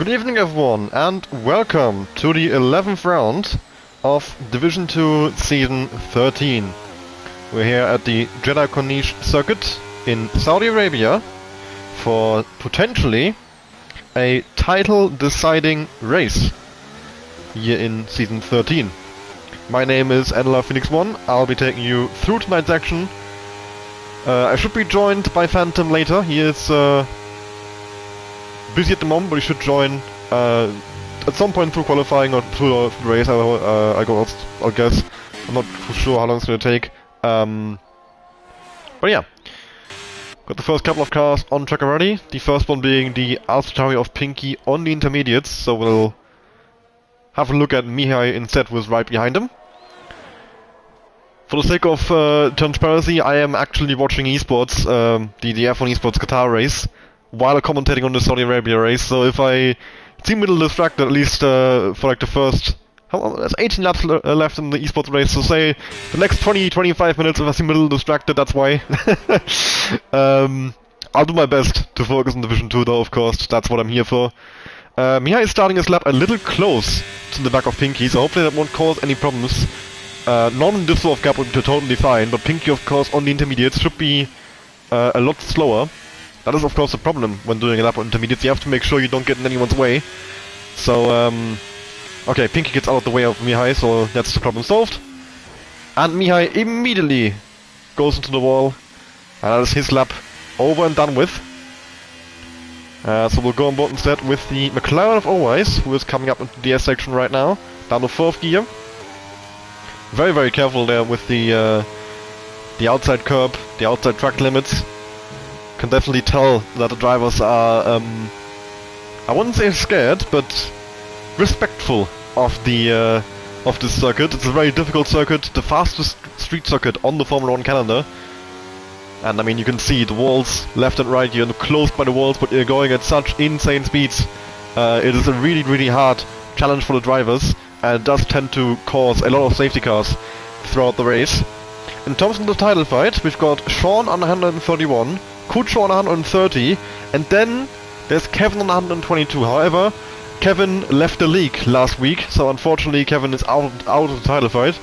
Good evening everyone and welcome to the 11th round of Division 2 Season 13. We're here at the Jeddah Corniche circuit in Saudi Arabia for potentially a title deciding race here in Season 13. My name is Endler Phoenix 1, I'll be taking you through tonight's action. I should be joined by Phantom later. He is busy at the moment, but he should join at some point through qualifying or through the race. I'll guess. I'm not sure how long it's going to take. But yeah, got the first couple of cars on track already. The first one being the AlphaTauri of Pinky on the intermediates, so we'll have a look at Mihai instead, who is right behind him. For the sake of transparency, I am actually watching esports, the F1 esports Qatar race, while commentating on the Saudi Arabia race, so if I seem a little distracted, at least for like the first... there's 18 laps left in the esports race, so say the next 20-25 minutes if I seem a little distracted, that's why. I'll do my best to focus on Division 2 though, of course, that's what I'm here for. Mihai is starting his lap a little close to the back of Pinky, so hopefully that won't cause any problems. Not in this sort of gap would be totally fine, but Pinky of course on the intermediates should be a lot slower. That is of course a problem when doing a lap on intermediates. You have to make sure you don't get in anyone's way. So, okay, Pinky gets out of the way of Mihai, so that's the problem solved. And Mihai immediately goes into the wall, and that is his lap over and done with. So we'll go on board instead with the McLaren of Always, who is coming up into the S section right now, down to 4th gear. Very, very careful there with the outside curb, the outside track limits. Can definitely tell that the drivers are, I wouldn't say scared, but respectful of the of this circuit. It's a very difficult circuit, the fastest street circuit on the Formula 1 calendar. And I mean, you can see the walls left and right. You're closed by the walls, but you're going at such insane speeds. It is a really, really hard challenge for the drivers, and it does tend to cause a lot of safety cars throughout the race. In terms of the title fight, we've got Sean on 131, Kucho on 130, and then there's Kevin on 122. However, Kevin left the league last week, so unfortunately Kevin is out of the title fight.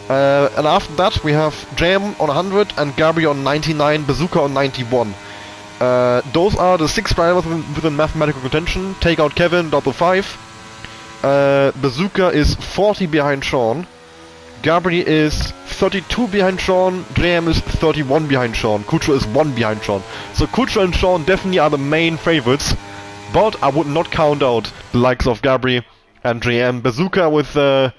And after that we have JM on 100 and Gabri on 99, Bazooka on 91. Those are the 6 drivers within mathematical contention. Take out Kevin, down to 5. Bazooka is 40 behind Sean. Gabri is 32 behind Sean. JM is 31 behind Sean. Kucho is 1 behind Sean. So Kucho and Sean definitely are the main favorites. But I would not count out the likes of Gabri and JM. Bazooka with a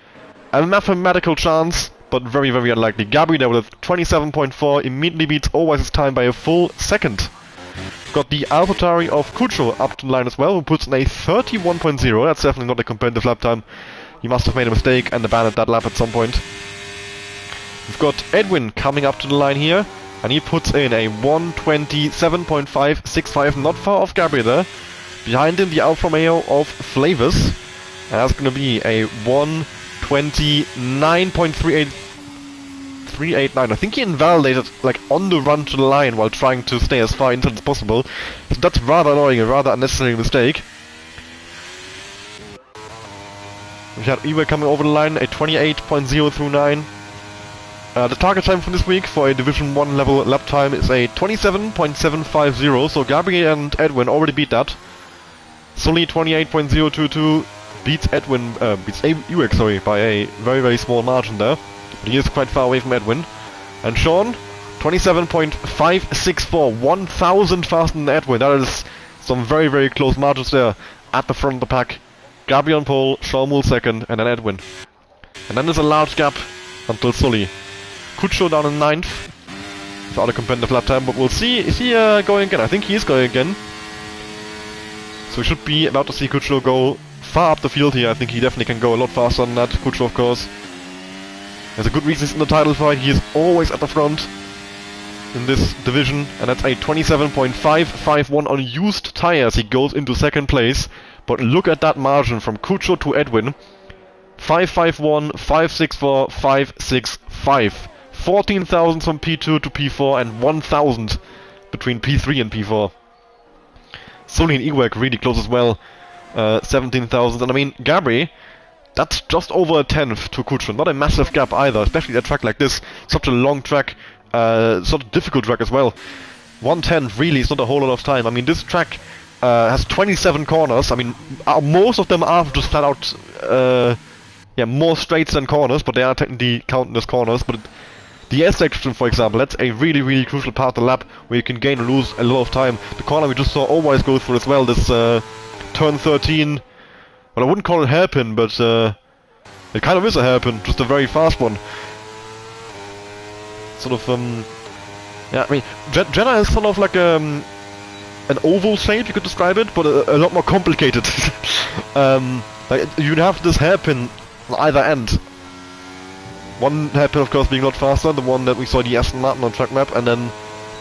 mathematical chance, but very, very unlikely. Gabri there with 27.4 immediately beats Always' time by a full second. Got the AlphaTauri of Kucho up to the line as well, who puts in a 31.0. That's definitely not a competitive lap time. He must have made a mistake and abandoned that lap at some point. We've got Edwin coming up to the line here, and he puts in a 127.565, not far off Gabri there. Behind him, the Alfa Romeo of Flavors. And that's going to be a 129.389. I think he invalidated, like, on the run to the line while trying to stay as far inside as possible. So that's rather annoying, a rather unnecessary mistake. We had Iwe coming over the line, a 28.039. The target time for this week for a Division 1 level lap time is a 27.750, so Gabriel and Edwin already beat that. Sully 28.022 beats Iwe, sorry, by a very, very small margin there. But he is quite far away from Edwin. And Sean, 27.564, 1,000 faster than Edwin. That is some very, very close margins there at the front of the pack. Gabriel on pole, Sean Moole second, and then Edwin. And then there's a large gap until Sully. Kucho down in 9th without a competitive lap time, but we'll see. Is he going again? I think he is going again. So we should be about to see Kucho go far up the field here. I think he definitely can go a lot faster than that. Kucho, of course. There's a good reason he's in the title fight. He is always at the front in this division, and that's a 27.551 on used tires. He goes into 2nd place. But look at that margin from Kucho to Edwin. 551, 564, 565. 14,000 from P2 to P4 and 1,000 between P3 and P4. Sully and Iwek really close as well. 17,000. And I mean, Gabri, that's just over a tenth to Kucherov. Not a massive gap either, especially a track like this. Such a long track, such a difficult track as well. 110 really is not a whole lot of time. I mean, this track has 27 corners. I mean, most of them are just flat out, yeah, more straights than corners, but they are technically counted as corners. But the S section, for example, that's a really, really crucial part of the lap where you can gain and lose a lot of time. The corner we just saw always go through as well, this turn 13. Well, I wouldn't call it hairpin, but it kind of is a hairpin, just a very fast one. Sort of, yeah, I mean, Jeddah is sort of like an oval shape, you could describe it, but a lot more complicated. Like, you'd have this hairpin on either end. One hairpin, of course, being a lot faster, the one that we saw the Aston Martin on track map, and then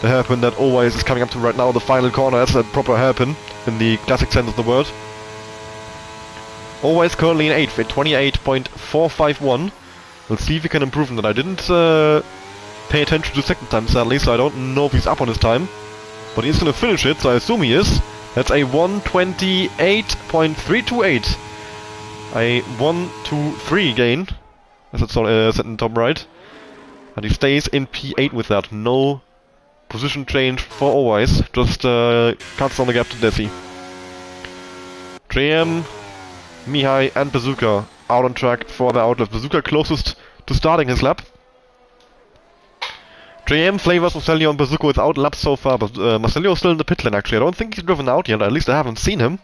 the hairpin that always is coming up to right now, the final corner. That's a proper hairpin in the classic sense of the word. Always currently in 8th at 28.451. We'll see if we can improve on that. I didn't pay attention to the second time, sadly, so I don't know if he's up on his time. But he's gonna finish it, so I assume he is. That's a 128.328. A 1-2-3 gain, as it's set in top right. And he stays in P8 with that. No position change for Always, just cuts down the gap to Desi. JM, Mihai and Bazooka out on track for the outlet. Bazooka closest to starting his lap. JM, Flavors, Marcelio and Bazooka without laps so far, but Marcelio is still in the pit lane actually. I don't think he's driven out yet, at least I haven't seen him.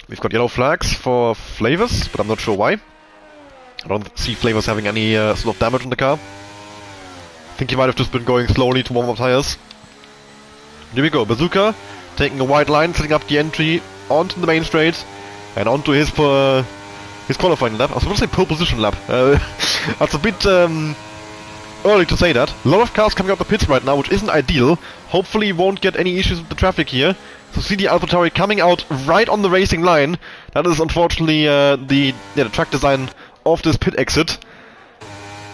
We've got yellow flags for Flavors, but I'm not sure why. I don't see Flavors having any sort of damage on the car. I think he might have just been going slowly to warm up tires. Here we go, Bazooka taking a wide line, setting up the entry onto the main straight and onto his qualifying lap. I was supposed to say pole position lap. That's a bit early to say that. A lot of cars coming out the pits right now, which isn't ideal. Hopefully you won't get any issues with the traffic here. So see the AlphaTauri coming out right on the racing line. That is unfortunately the track design of this pit exit.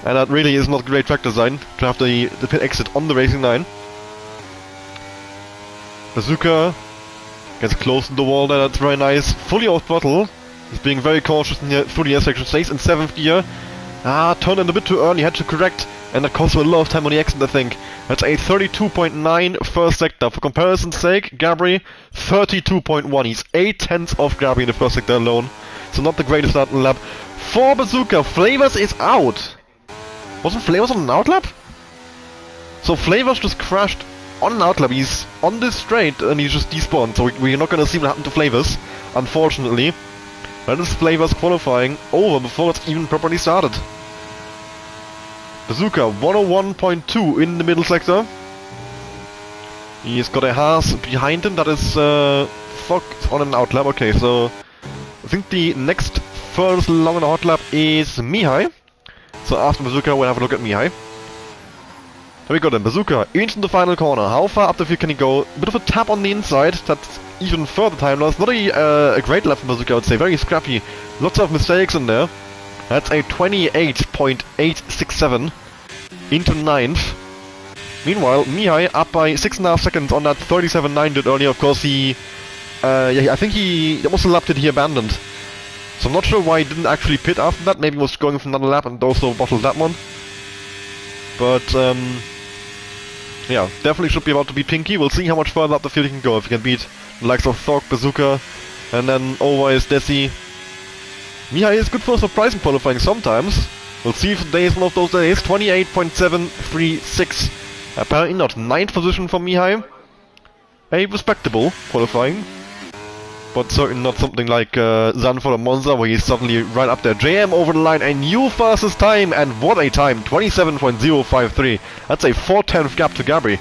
And that really is not great track design, to have the pit exit on the racing line. Bazooka gets close to the wall there, that's very nice. Fully off throttle. He's being very cautious in the, through the S section. Stays in 7th gear. Turned in a bit too early, had to correct. And that cost him a lot of time on the exit, I think. That's a 32.9 first sector. For comparison's sake, Gabri, 32.1. He's 8 tenths off Gabri in the first sector alone. So not the greatest start in the lap. For Bazooka, Flavors is out. Wasn't Flavors on an outlap? So Flavors just crashed on an outlap. He's on this straight and he's just despawned. So we're not going to see what happened to Flavors, unfortunately. That is Flavors qualifying over before it's even properly started. Bazooka, 101.2 in the middle sector. He's got a Haas behind him, that is Fogg on an outlap. Okay, so I think the next furthest along on the hot lap is Mihai. So after Bazooka, we'll have a look at Mihai. There we go then, Bazooka into the final corner. How far up the field can he go? A bit of a tap on the inside, that's even further time loss. Not a great lap from Bazooka, I would say, very scrappy. Lots of mistakes in there. That's a 28.867 into 9th. Meanwhile, Mihai up by 6.5 seconds on that 37.9 did earlier. Of course, he... yeah, I think he almost lapped it, he abandoned. So I'm not sure why he didn't actually pit after that. Maybe he was going for another lap and also bottled that one. But, yeah, definitely should be about to beat Pinky. We'll see how much further up the field he can go. If he can beat the likes of Thog, Bazooka, and then always Desi. Mihai is good for surprising qualifying sometimes. We'll see if today is one of those days. 28.736. Apparently not. 9th position for Mihai. A respectable qualifying. But certainly not something like Zandvoort or Monza, where he's suddenly right up there. JM over the line, a new fastest time, and what a time! 27.053. That's a 4/10 gap to Gabri.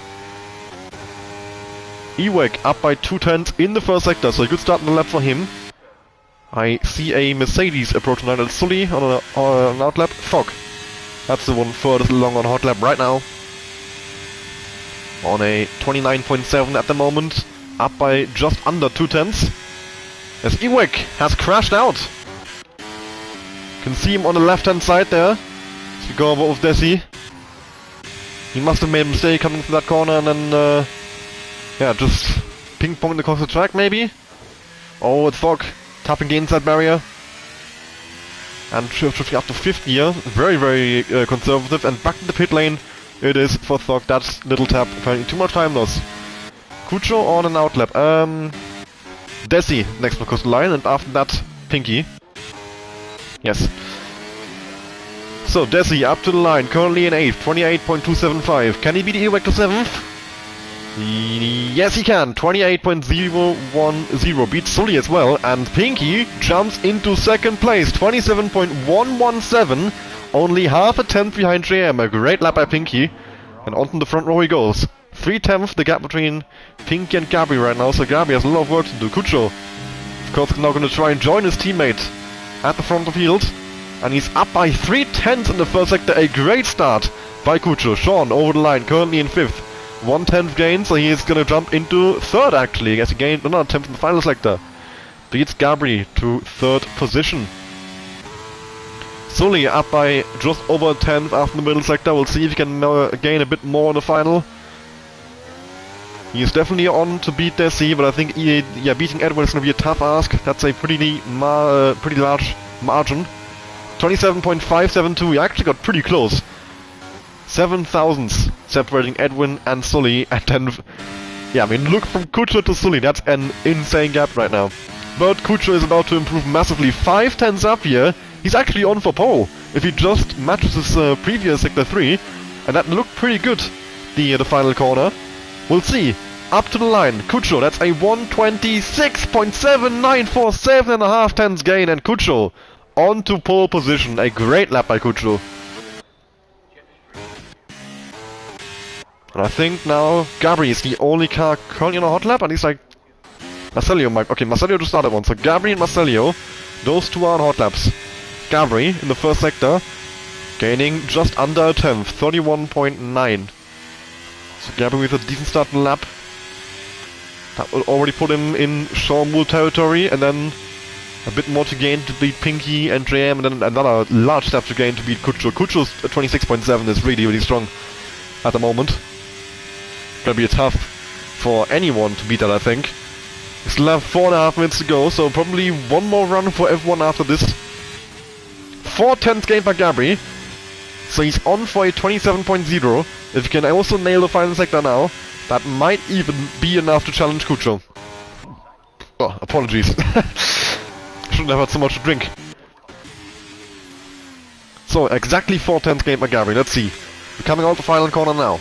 Ewek up by 2 tenths in the first sector, so a good start in the lap for him. I see a Mercedes approaching now. That's Sully on an outlap. Fogg. That's the one furthest along on hot lap right now. On a 29.7 at the moment. Up by just under 2 tenths. As Ewek has crashed out. Can see him on the left hand side there. As we go over with Desi. He must have made a mistake coming through that corner and then yeah, just ping-ponging across the track, maybe? Oh, it's Fog tapping the inside barrier. And shifting up to 5th gear. Very, very conservative. And back in the pit lane it is for Thog. That's little tap. Apparently too much time loss. Kucho on an out lap. Desi next across the line, and after that, Pinky. Yes. So, Desi up to the line, currently in 8th, 28.275. Can he beat Earwax to 7th? Yes, he can. 28.010. Beats Sully as well, and Pinky jumps into 2nd place, 27.117. Only half a tenth behind JM. A great lap by Pinky, and onto the front row he goes. 3/10 the gap between Pinky and Gabri right now, so Gabri has a lot of work to do. Kucho, of course, is now going to try and join his teammate at the front of the field, and he's up by 3/10 in the first sector. A great start by Kucho. Sean over the line, currently in 5th. 1/10 gain, so he is going to jump into 3rd actually. I guess he gained another 10th in the final sector. Beats Gabri to 3rd position. Sully up by just over 10th after the middle sector. We'll see if he can gain a bit more in the final. He is definitely on to beat Desi, but I think beating Edwin is going to be a tough ask. That's a pretty large margin. 27.572, he actually got pretty close. 7 thousandths separating Edwin and Sully, and then, yeah, I mean, look from Kucho to Sully, that's an insane gap right now. But Kucho is about to improve massively. 5/10 up here, he's actually on for pole if he just matches his previous sector 3, and that looked pretty good, the final corner. We'll see. Up to the line, Kucho, that's a 126.794, 7.5 tenths gain, and Kucho on to pole position. A great lap by Kucho. And I think now Gabri is the only car currently on a hot lap, and he's like... Marcelio might... Okay, Marcelio just started one, so Gabri and Marcelio, those two are on hot laps. Gabri in the first sector, gaining just under a tenth, 31.9. So Gabri with a decent start in the lap. That will already put him in Shawmul territory, and then a bit more to gain to beat Pinky and JM, and then another large step to gain to beat Kucho. Kucho's 26.7 is really, really strong at the moment. Gonna be tough for anyone to beat that, I think. We still have 4.5 minutes to go, so probably one more run for everyone after this. 4/10 gain by Gabri, so he's on for a 27.0. If he can also nail the final sector now, that might even be enough to challenge Kucho. Oh, apologies. Shouldn't have had so much to drink. So, exactly 4/10 gain by Gabri. Let's see. We're coming out the final corner now.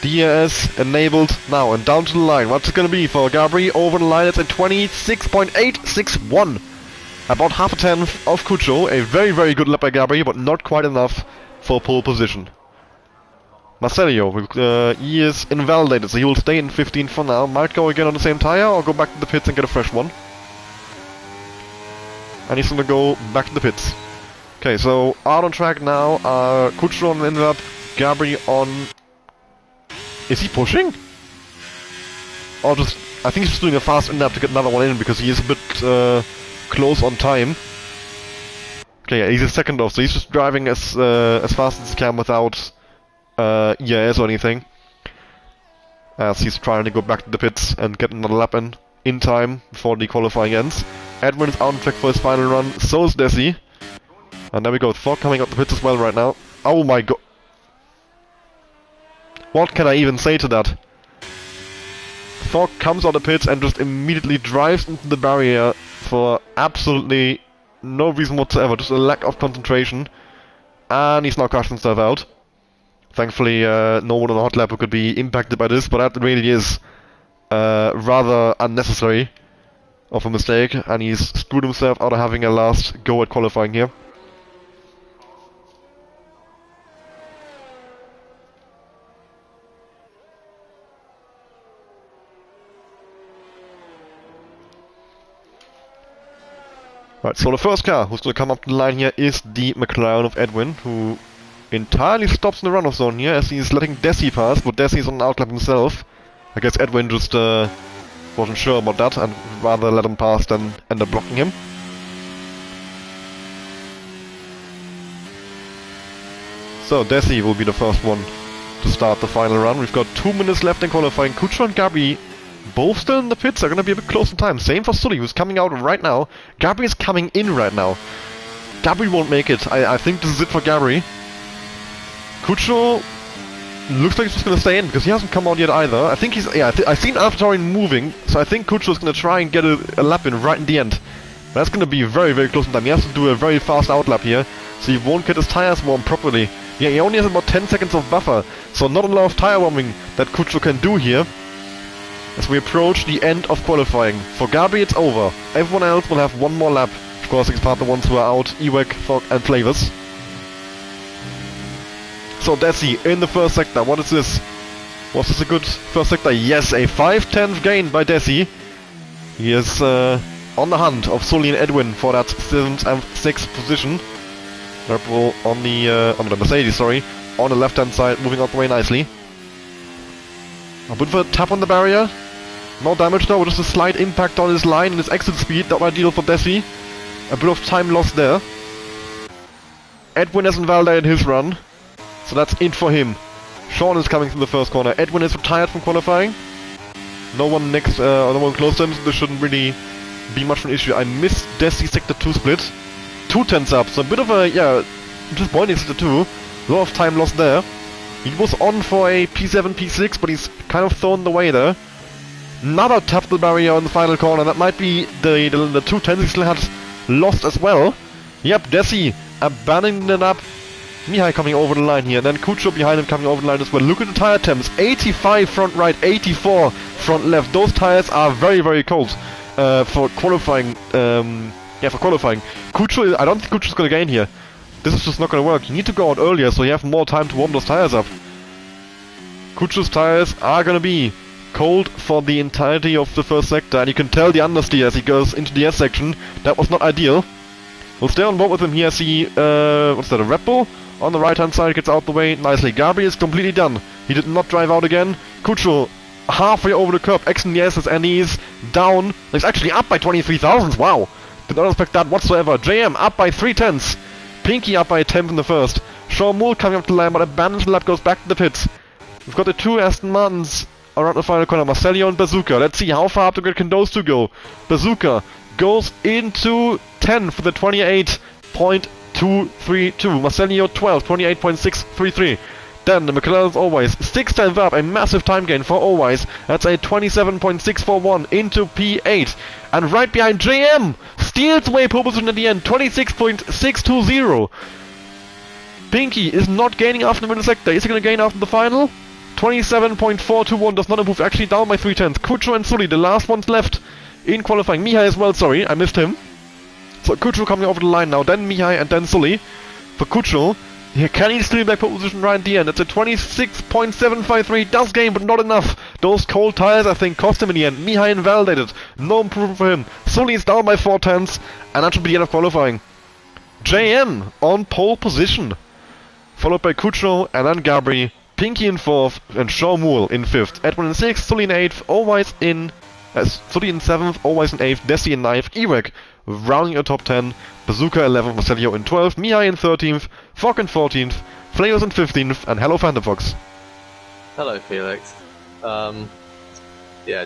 DRS enabled now, and down to the line. What's it gonna be for Gabri? Over the line, it's a 26.861. About half a tenth of Kucho. A very, very good lap by Gabri, but not quite enough for pole position. Marcelio, he is invalidated, so he will stay in 15 for now. Might go again on the same tire, or go back to the pits and get a fresh one. And he's gonna go back to the pits. Okay, so out on track now, Kucho on the in-lap, Gabri on... Is he pushing? Or just... I think he's just doing a fast in-lap to get another one in, because he is a bit close on time. Okay, yeah, he's a second off, so he's just driving as fast as he can without EIS or anything. As he's trying to go back to the pits and get another lap in time before the qualifying ends. Edwin is out on track for his final run, so is Desi. And there we go, Thor coming up the pits as well right now. Oh my god. What can I even say to that? Thor comes out of the pits and just immediately drives into the barrier for absolutely no reason whatsoever, just a lack of concentration. And he's now crashed himself out. Thankfully, no one on the hot lap who could be impacted by this, but that really is rather unnecessary of a mistake, and he's screwed himself out of having a last go at qualifying here. Right, so the first car who's going to come up the line here is the McLaren of Edwin, who entirely stops in the runoff zone here as he's letting Desi pass, but Desi's on an outlap himself. I guess Edwin just wasn't sure about that and rather let him pass than end up blocking him. So Desi will be the first one to start the final run. We've got 2 minutes left in qualifying. Kucho and Gabri Both still in the pits are gonna be a bit close in time. Same for Sully, who's coming out right now. Gabri is coming in right now. Gabri won't make it. I think this is it for Gabri. Kucho looks like he's just gonna stay in because he hasn't come out yet either. I think he's I've seen AlphaTauri moving, so I think Kucho's gonna try and get a lap in right in the end. That's gonna be very, very close in time. He has to do a very fast outlap here, so he won't get his tires warm properly. Yeah, he only has about 10 seconds of buffer, so not a lot of tire warming that Kucho can do here. As we approach the end of qualifying. For Gabri it's over. Everyone else will have one more lap. Of course, except the ones who are out, Ewek, Thog and Flavors. So Desi in the first sector, what is this? Was this a good first sector? Yes, a 5/10 gain by Desi. He is on the hunt of Sully and Edwin for that 7th and 6th position. Red Bull on the Mercedes, sorry, on the left-hand side, moving out the way nicely. A bit of a tap on the barrier. No damage though, just a slight impact on his line and his exit speed, not ideal for Desi. A bit of time lost there. Edwin hasn't validated his run, so that's it for him. Sean is coming from the first corner. Edwin is retired from qualifying. No one next, no one close to him, so this shouldn't really be much of an issue. I missed Desi sector 2 split. 2/10 up, so a bit of a, disappointing sector 2. A lot of time lost there. He was on for a P7, P6, but he's kind of thrown the way there. Another tap the barrier on the final corner. That might be the 2/10 he still had lost as well. Yep, Desi abandoning the lap. Mihai coming over the line here, and then Kucho behind him coming over the line as well. Look at the tire temps. 85 front right, 84 front left. Those tires are very, very cold for qualifying. For qualifying. Kucho, I don't think Kucho's gonna gain here. This is just not gonna work. You need to go out earlier so you have more time to warm those tires up. Kucho's tires are gonna be cold for the entirety of the first sector, and you can tell the understeer as he goes into the S section. That was not ideal. We'll stay on board with him here. See, what's that, a Red Bull? On the right hand side, gets out the way nicely. Gabri is completely done. He did not drive out again. Kucho halfway over the curb, exiting the S's, and he's down. He's actually up by 23 thousandths. Wow. Did not expect that whatsoever. JM up by 3/10. Pinky up by a 10th in the first. Sean Moore coming up the line, but abandons the lap, goes back to the pits. We've got the two Aston Martins around the final corner, Marcelio and Bazooka. Let's see how far up the grid can those two go. Bazooka goes into 10 for the 28.232. Marcelio 12, 28.633. Then the McLaren's Always 6 times up, a massive time gain for Always. That's a 27.641 into P8. And right behind JM steals away pole position at the end, 26.620. Pinky is not gaining after the middle sector. Is he going to gain after the final? 27.421 does not improve, actually down by 3/10. Kucho and Sully, the last ones left in qualifying. Mihai as well, sorry, I missed him. So Kucho coming over the line now, then Mihai and then Sully. For Kucho, here can he steal back pole position right at the end? It's a 26.753, does gain, but not enough. Those cold tires, I think, cost him in the end. Mihai invalidated, no improvement for him. Sully is down by 4/10, and that should be the end of qualifying. JM on pole position, followed by Kucho and then Gabri. Pinky in 4th, and Sean Moore in 5th. Edwin in 6th, Sully in 8th, Always in... Sully in 7th, Always in 8th, Desi in 9th, Ewek rounding a top 10, Bazooka 11th, Marcelio in 12th, Mihai in 13th, Fog in 14th, Flavors in 15th, and hello Phantom Fox. Hello Felix.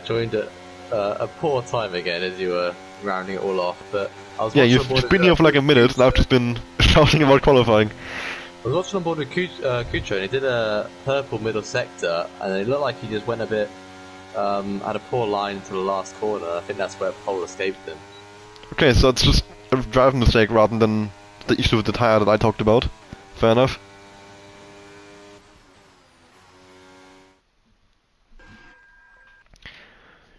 Joined at a poor time again as you were rounding it all off, but I was you've been here for like a minute, and I've just been shouting about qualifying. I was watching on board with Kucho, and he did a purple middle sector, and it looked like he just went a bit, had a poor line to the last corner. I think that's where pole escaped him. Okay, so it's just a driving mistake rather than the issue with the tire that I talked about. Fair enough.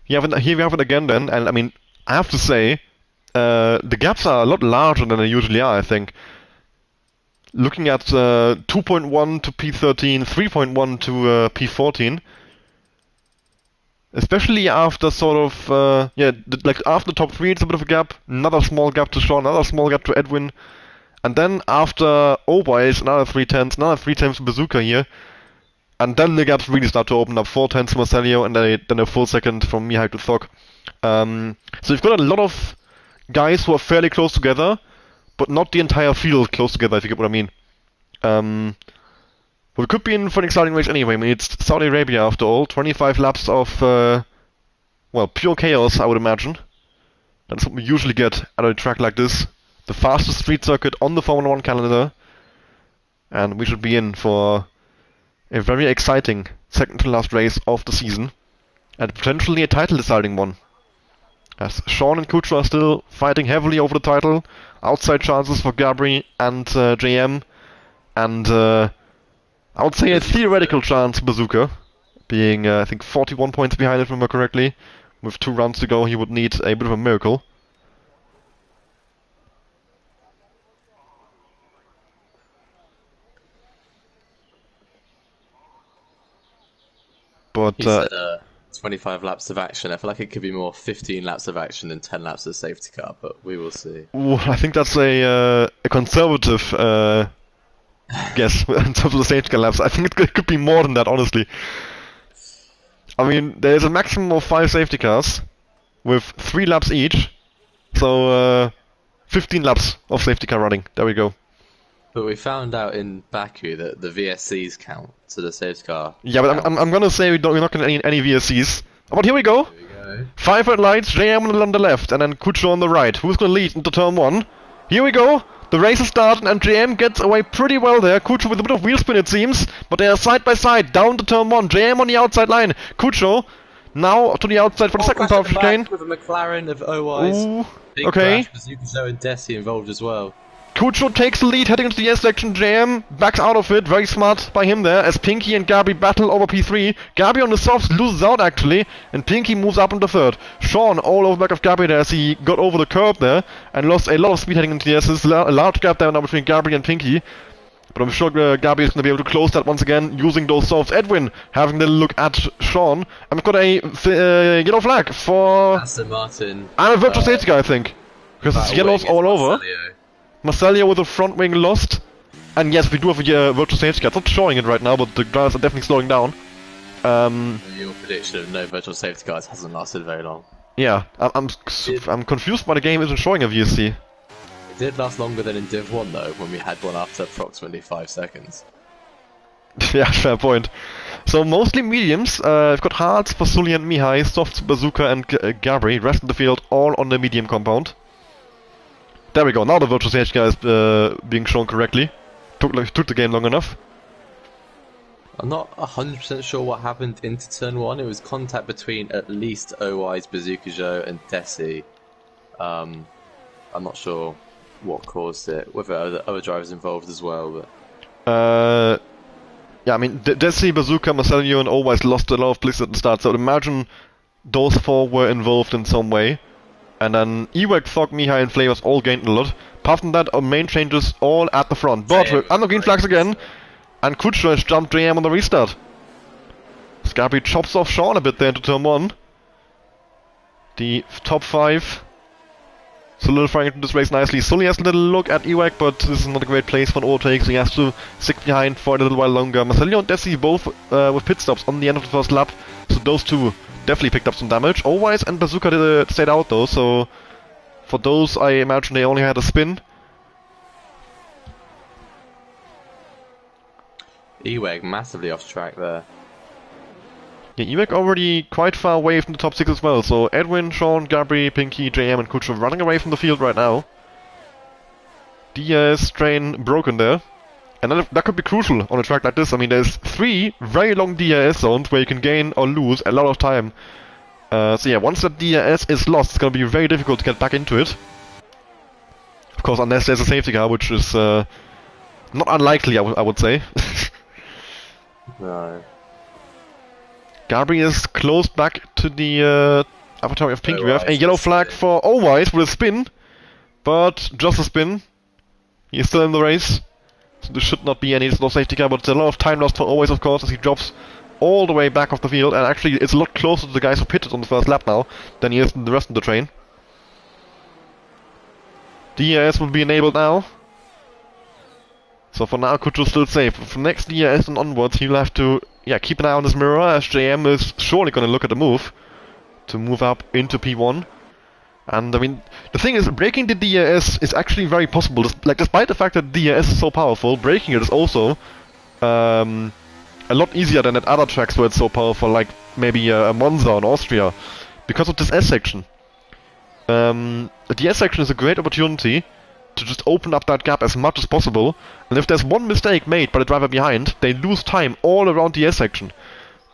Here we have it again then, and I mean, I have to say, the gaps are a lot larger than they usually are, I think. Looking at 2.1 to P13, 3.1 to P14. Especially after sort of, like after the top 3 it's a bit of a gap, another small gap to Sean, another small gap to Edwin. And then after Always, another 3/10, another 3/10 to Bazooka here. And then the gaps really start to open up, 4/10 to Marcelio, and then a full second from Mihai to Thog. So you've got a lot of guys who are fairly close together, but not the entire field close together, if you get what I mean. But it could be in for an exciting race anyway. I mean, it's Saudi Arabia after all. 25 laps of well, pure chaos, I would imagine. That's what we usually get at a track like this. The fastest street circuit on the Formula 1 calendar. And we should be in for a very exciting second to last race of the season. And potentially a title deciding one. As Sean and Kuchar are still fighting heavily over the title. Outside chances for Gabri and JM. And I would say a theoretical chance Bazooka. Being, I think, 41 points behind if I remember correctly. With 2 rounds to go, he would need a bit of a miracle. But he said 25 laps of action. I feel like it could be more 15 laps of action than 10 laps of safety car, but we will see. ooh, I think that's a conservative guess in terms of the safety car laps. I think it could be more than that, honestly. I mean, there's a maximum of 5 safety cars with 3 laps each, so 15 laps of safety car running. There we go. But we found out in Baku that the VSCs count to the safety car. Yeah, but I'm gonna say we're not gonna any VSCs. But here we go. Here we go. 5 red lights, JM on the left, and then Kuchar on the right. Who's gonna lead into turn 1? Here we go. The race is starting, and JM gets away pretty well there. Kuchar with a bit of wheel spin, it seems, but they are side by side down to turn 1. JM on the outside line. Kuchar now to the outside for the second part of the chicane. With a McLaren of OY's. Ooh, Big okay. crash, Bazooka and Desi involved as well. Kuchar takes the lead heading into the S section. JM backs out of it. Very smart by him there as Pinky and Gabri battle over P3. Gabri on the softs loses out actually, and Pinky moves up into third. Sean all over back of Gabri there as he got over the curb there and lost a lot of speed heading into the S's. A large gap there now between Gabri and Pinky. But I'm sure Gabri is going to be able to close that once again using those softs. Edwin having a look at Sean. And we've got a yellow flag for Aston Martin. and a virtual safety car, I think. Because it's yellows all over. Marcellia with the front wing lost. And yes, we do have a virtual safety car. It's not showing it right now, but the drivers are definitely slowing down. Your prediction of no virtual safety cars hasn't lasted very long. Yeah, I'm confused why the game isn't showing a VSC. It did last longer than in Div 1 though, when we had one after approximately 5 seconds. Yeah, fair point. So mostly mediums. I've got hards for Sully and Mihai, softs, Bazooka and Gabri. Rest of the field all on the medium compound. There we go. Now the virtual safety car is being shown correctly. Took the game long enough. I'm not 100% sure what happened into turn 1. It was contact between at least OY's Bazooka Joe and Desi. I'm not sure what caused it, whether other drivers involved as well. But yeah, I mean, Desi, Bazooka, Marcelio and always lost a lot of bliss at the start, so I'd imagine those 4 were involved in some way. And then Ewek, Fog, Mihai and Flavors all gained a lot. Apart from that, our main changes all at the front. But we're under green flags again, and Kuchar has jumped JM on the restart. Gabri chops off Sean a bit there into turn 1. The top 5 solidifying into this race nicely. Sully has a little look at Ewek, but this is not a great place for an overtake, so he has to stick behind for a little while longer. Marcelio and Desi both with pit stops on the end of the first lap, so those two definitely picked up some damage. Always and Bazooka stayed out though, so for those I imagine they only had a spin. Ewek massively off track there. Yeah, Ewek already quite far away from the top 6 as well, so Edwin, Sean, Gabri, Pinky, JM and Kuchar running away from the field right now. DRS train broken there. And that could be crucial on a track like this. I mean, there's 3 very long DRS zones where you can gain or lose a lot of time. So yeah, once that DRS is lost, it's gonna be very difficult to get back into it. Of course, unless there's a safety car, which is not unlikely, I would say. No. Gabri is close back to the avatar of Pinky. We have a Alright, yellow flag for Alwise with a spin, but just a spin. He is still in the race. So there should not be any no safety car, but it's a lot of time lost for Always, of course, as he drops all the way back off the field, and actually it's a lot closer to the guys who pitted on the first lap now than he is in the rest of the train. DRS will be enabled now. So for now, Kuchar still safe. For next DRS and onwards, he'll have to keep an eye on his mirror, as JM is surely going to look at the move to move up into P1. And I mean, the thing is, breaking the DRS is actually very possible. Despite the fact that DRS is so powerful, breaking it is also a lot easier than at other tracks where it's so powerful, like maybe Monza in Austria. because of this S section. The S section is a great opportunity to just open up that gap as much as possible, and if there's one mistake made by the driver behind, they lose time all around the S section.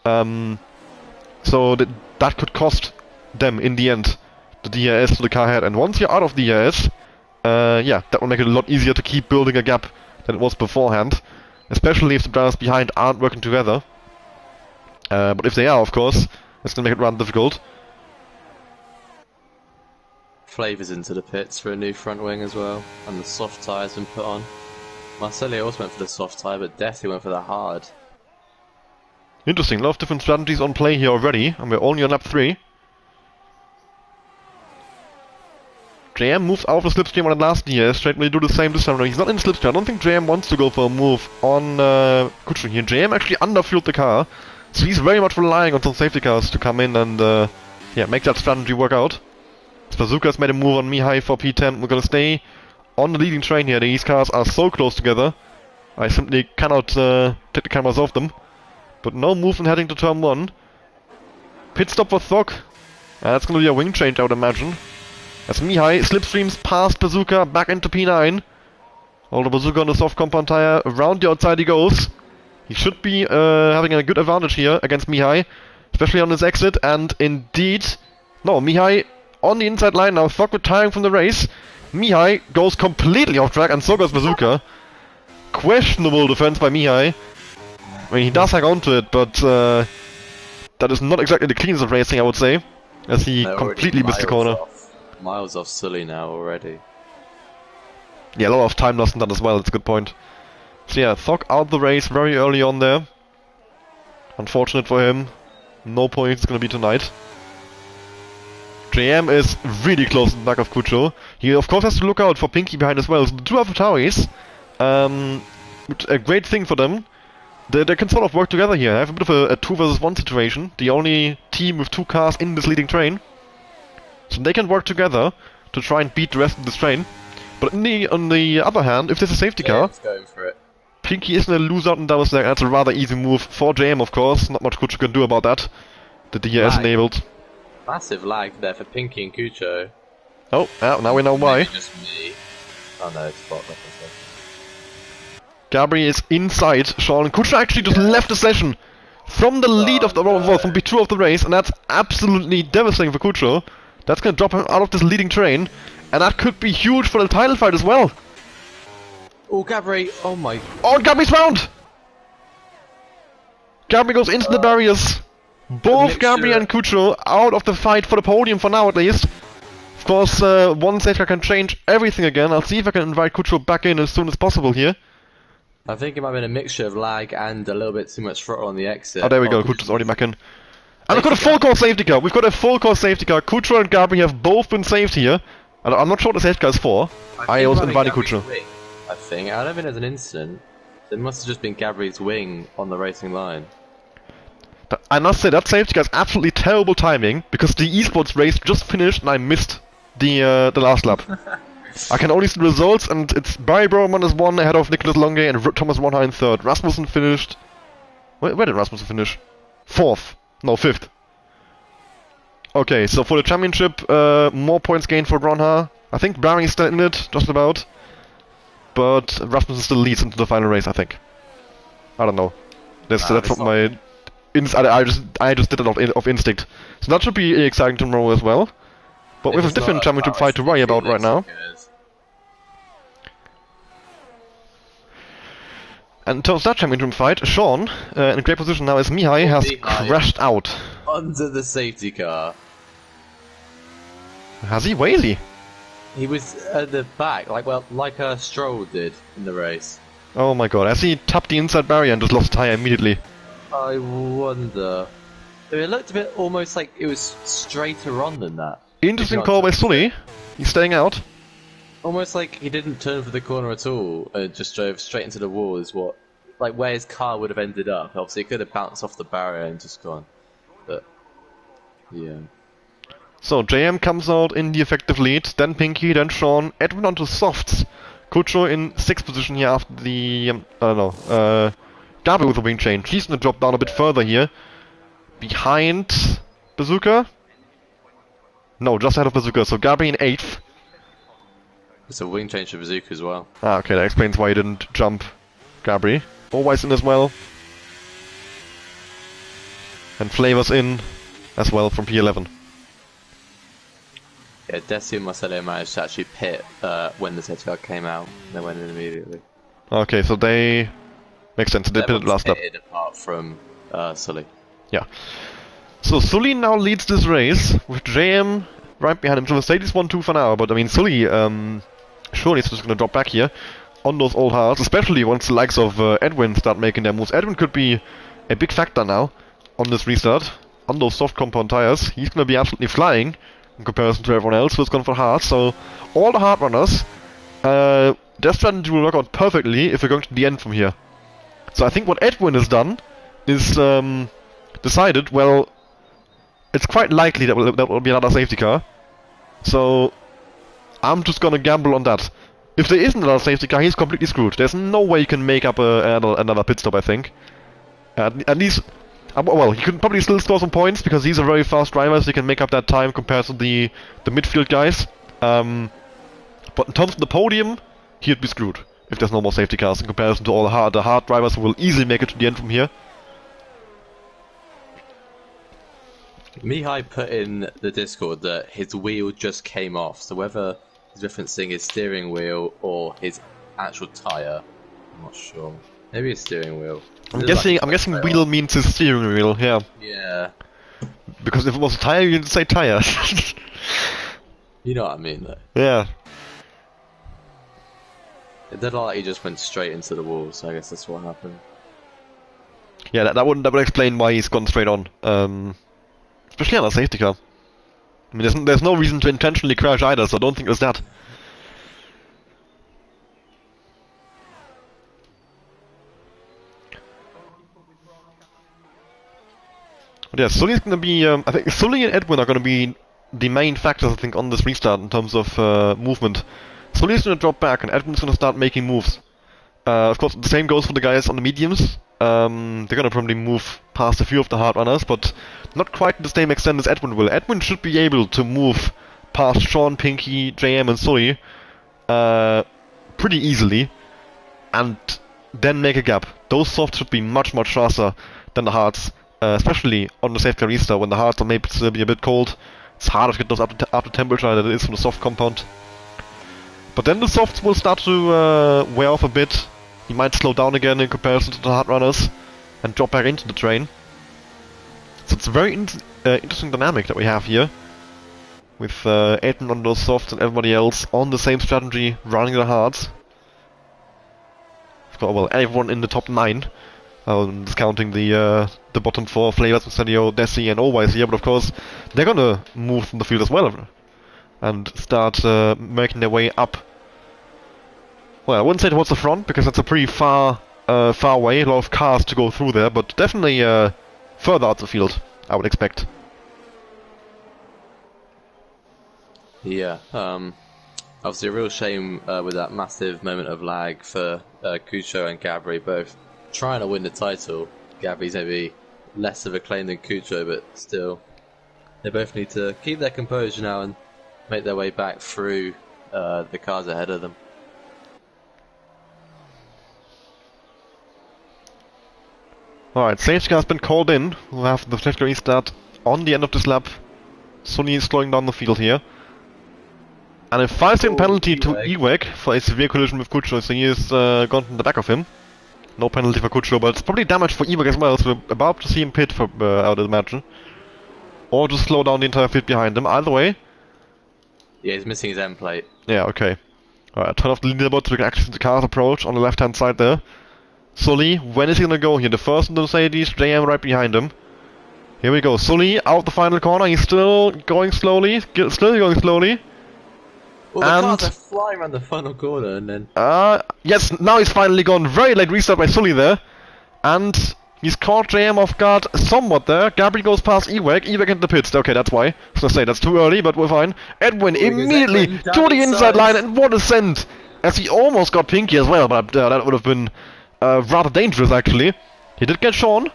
So that could cost them in the end the DRS to the car ahead, and once you're out of DRS, yeah, that will make it a lot easier to keep building a gap than it was beforehand, especially if the drivers behind aren't working together. But if they are, of course, it's going to make it rather difficult. Flavors into the pits for a new front wing as well, and the soft tyre's been put on. Marcelli also went for the soft tyre, but Desi went for the hard. Interesting, a lot of different strategies on play here already, and we're only on lap 3. JM moved out of the slipstream on the last year, straight will do the same this time. No, he's not in the slipstream. I don't think JM wants to go for a move on Kutscher here. JM actually underfueled the car, so he's very much relying on some safety cars to come in and yeah, make that strategy work out. Bazooka's made a move on Mihai for P10. We're gonna stay on the leading train here. These cars are so close together. I simply cannot take the cameras off them. But no movement heading to turn 1. Pit stop for Thok. That's gonna be a wing change, I would imagine. As Mihai slipstreams past Bazooka back into P9. Although Bazooka on the soft compound tire, around the outside he goes. He should be having a good advantage here against Mihai, especially on his exit, and indeed, no, Mihai on the inside line now, Thok retiring from the race. Mihai goes completely off track, and so goes Bazooka. Questionable defense by Mihai. I mean, he does hang on to it, but that is not exactly the cleanest of racing, I would say, as he completely missed the corner. Miles off Sully now already. Yeah, a lot of time lost in that as well, that's a good point. So yeah, Thok out the race very early on there. Unfortunate for him. No points it's gonna be tonight. JM is really close in the back of Kucho. He of course has to look out for Pinky behind as well. So the two AlphaTauris, a great thing for them. They can sort of work together here. Have a bit of a 2 versus 1 situation. The only team with 2 cars in this leading train. So they can work together to try and beat the rest of this train. But on the other hand, if there's a safety car, going for it. Pinky isn't a lose out in double stack. That's a rather easy move for JM, of course. Not much Kucho can do about that. The DRS enabled. Massive lag there for Pinky and Kucho. Oh, yeah, now we know why. Maybe just me. Oh no, it's spot. Gabri is inside Sean. Kucho actually just left the session from the lead of the from P2 of the race, and that's absolutely devastating for Kucho. That's gonna drop him out of this leading train, and that could be huge for the title fight as well. Oh, Gabri! Oh my! Oh, Gabri's round! Gabri goes into the barriers. Both Gabri and Kucho out of the fight for the podium for now, at least. Of course, one safety car can change everything again. I'll see if I can invite Kucho back in as soon as possible here. I think it might have been a mixture of lag and a little bit too much throttle on the exit. Oh, there we go. Kucho's already back in. And we've got a full core safety car. We've got a full core safety car. Kucho and Gabri have both been saved here. And I'm not sure what the safety car is for. I was inviting Kucho. I think. I don't think there's an incident. It must have just been Gabri's wing on the racing line. I must say, that safety car is absolutely terrible timing, because the esports race just finished and I missed the last lap. I can only see the results, and it's Barry Broman is 1 ahead of Nicholas Longe and Thomas Ronheim in 3rd. Rasmussen finished... Where did Rasmussen finish? 4th. No, 5th. Okay, so for the championship, more points gained for Ronha. I think Barry is still in it, just about. But Rasmussen still leads into the final race, I think. I don't know. That's not my... I just did it of instinct. So that should be exciting tomorrow as well. But we have a different championship fight to worry about right now. And in terms of that championship fight, Sean, in a great position now as Mihai, has crashed out. Under the safety car. Has he? Where is he? He was at the back, like Stroll did in the race. Oh my god, has he tapped the inside barrier and just lost tyre immediately? I wonder. It looked a bit almost like it was straighter on than that. Interesting call by Sully. He's staying out. Almost like he didn't turn for the corner at all, and just drove straight into the wall is what... Like where his car would have ended up. Obviously it could have bounced off the barrier and just gone. But... yeah. So JM comes out in the effective lead, then Pinky, then Sean, Edwin onto softs. Kucho in 6th position here after the... I don't know, Gabi with a wing change. He's gonna drop down a bit further here. Behind Bazooka. No, just ahead of Bazooka. So Gabri in 8th. It's a wing change for Bazooka as well. Ah, okay, that explains why he didn't jump Gabri. Always in as well. And Flavors in as well from P11. Yeah, Desi and Marcelo managed to actually pit when the safety car came out. They went in immediately. Okay, so they... Makes sense, they pitted last lap. Apart from Sully. Yeah. So Sully now leads this race, with JM right behind him. So Mercedes 1-2 for now, but I mean Sully surely is just gonna drop back here on those old hards, especially once the likes of Edwin start making their moves. Edwin could be a big factor now on this restart, on those soft compound tires. He's gonna be absolutely flying in comparison to everyone else who's gone for hard. So all the hard runners, their strategy will work out perfectly if we're going to the end from here. So I think what Edwin has done is decided, well, it's quite likely that will be another safety car. So I'm just gonna gamble on that. If there isn't another safety car, he's completely screwed. There's no way he can make up another pit stop, I think. At least, well, he could probably still score some points because he's a very fast driver, so he can make up that time compared to the midfield guys. But in terms of the podium, he'd be screwed if there's no more safety cars in comparison to all the hard drivers who will easily make it to the end from here. Mihai put in the Discord that his wheel just came off, so whether he's referencing his steering wheel or his actual tyre, I'm not sure. Maybe his steering wheel. I'm guessing wheel means his steering wheel, yeah. Yeah. Because if it was a tyre, you'd say tyre. You know what I mean, though. Yeah. It did look like he just went straight into the wall, so I guess that's what happened. Yeah, that would explain why he's gone straight on. Especially on a safety car. I mean, there's no reason to intentionally crash either, so I don't think there's that. But yeah, Sully's gonna be, I think Sully and Edwin are gonna be the main factors, I think, on this restart in terms of movement. Sully's gonna drop back and Edwin's gonna start making moves. Of course, the same goes for the guys on the mediums. They're gonna probably move past a few of the hard runners, but not quite to the same extent as Edwin will. Edwin should be able to move past Sean, Pinky, JM and Sully pretty easily, and then make a gap. Those softs should be much faster than the hards, especially on the safety car restart when the hards are maybe still be a bit cold. It's harder to get those up to temperature than it is from the soft compound. But then the softs will start to wear off a bit. He might slow down again in comparison to the hard runners and drop back into the train. So it's a very interesting dynamic that we have here, with Aiden on those softs and everybody else on the same strategy, running the hards. Well, everyone in the top 9, discounting the bottom 4, Flavors, Stadio, Desi and Always here, but of course they're gonna move from the field as well and start making their way up. Well, I wouldn't say towards the front, because that's a pretty far way, a lot of cars to go through there, but definitely further out the field, I would expect. Yeah, obviously a real shame with that massive moment of lag for Kucho and Gabri both trying to win the title. Gabri's maybe less of a claim than Kucho, but still, they both need to keep their composure now and make their way back through the cars ahead of them. Alright, safety car has been called in. We'll have the safety car restart on the end of this lap. Sully is slowing down the field here. And a 5-second penalty to Ewek for a severe collision with Kucho, so he is gone from the back of him. No penalty for Kucho, but it's probably damage for Ewek as well, so we're about to see him pit for, I would imagine. Or just slow down the entire field behind him. Either way. Yeah, he's missing his end plate. Yeah, okay. Alright, turn off the leaderboard so we can actually see the cars approach on the left hand side there. Sully, when is he gonna go here? The first in the Mercedes, JM right behind him. Here we go, Sully out the final corner, he's still going slowly, Well, the cars are flying around the final corner and then... yes, now he's finally gone. Very late restart by Sully there. And he's caught JM off guard somewhat there. Gabri goes past Ewek into the pits. Okay, that's why. I was gonna say, that's too early, but we're fine. Edwin immediately to the inside line, and what a send! As he almost got Pinky as well, but that would have been rather dangerous actually. He did get Sean.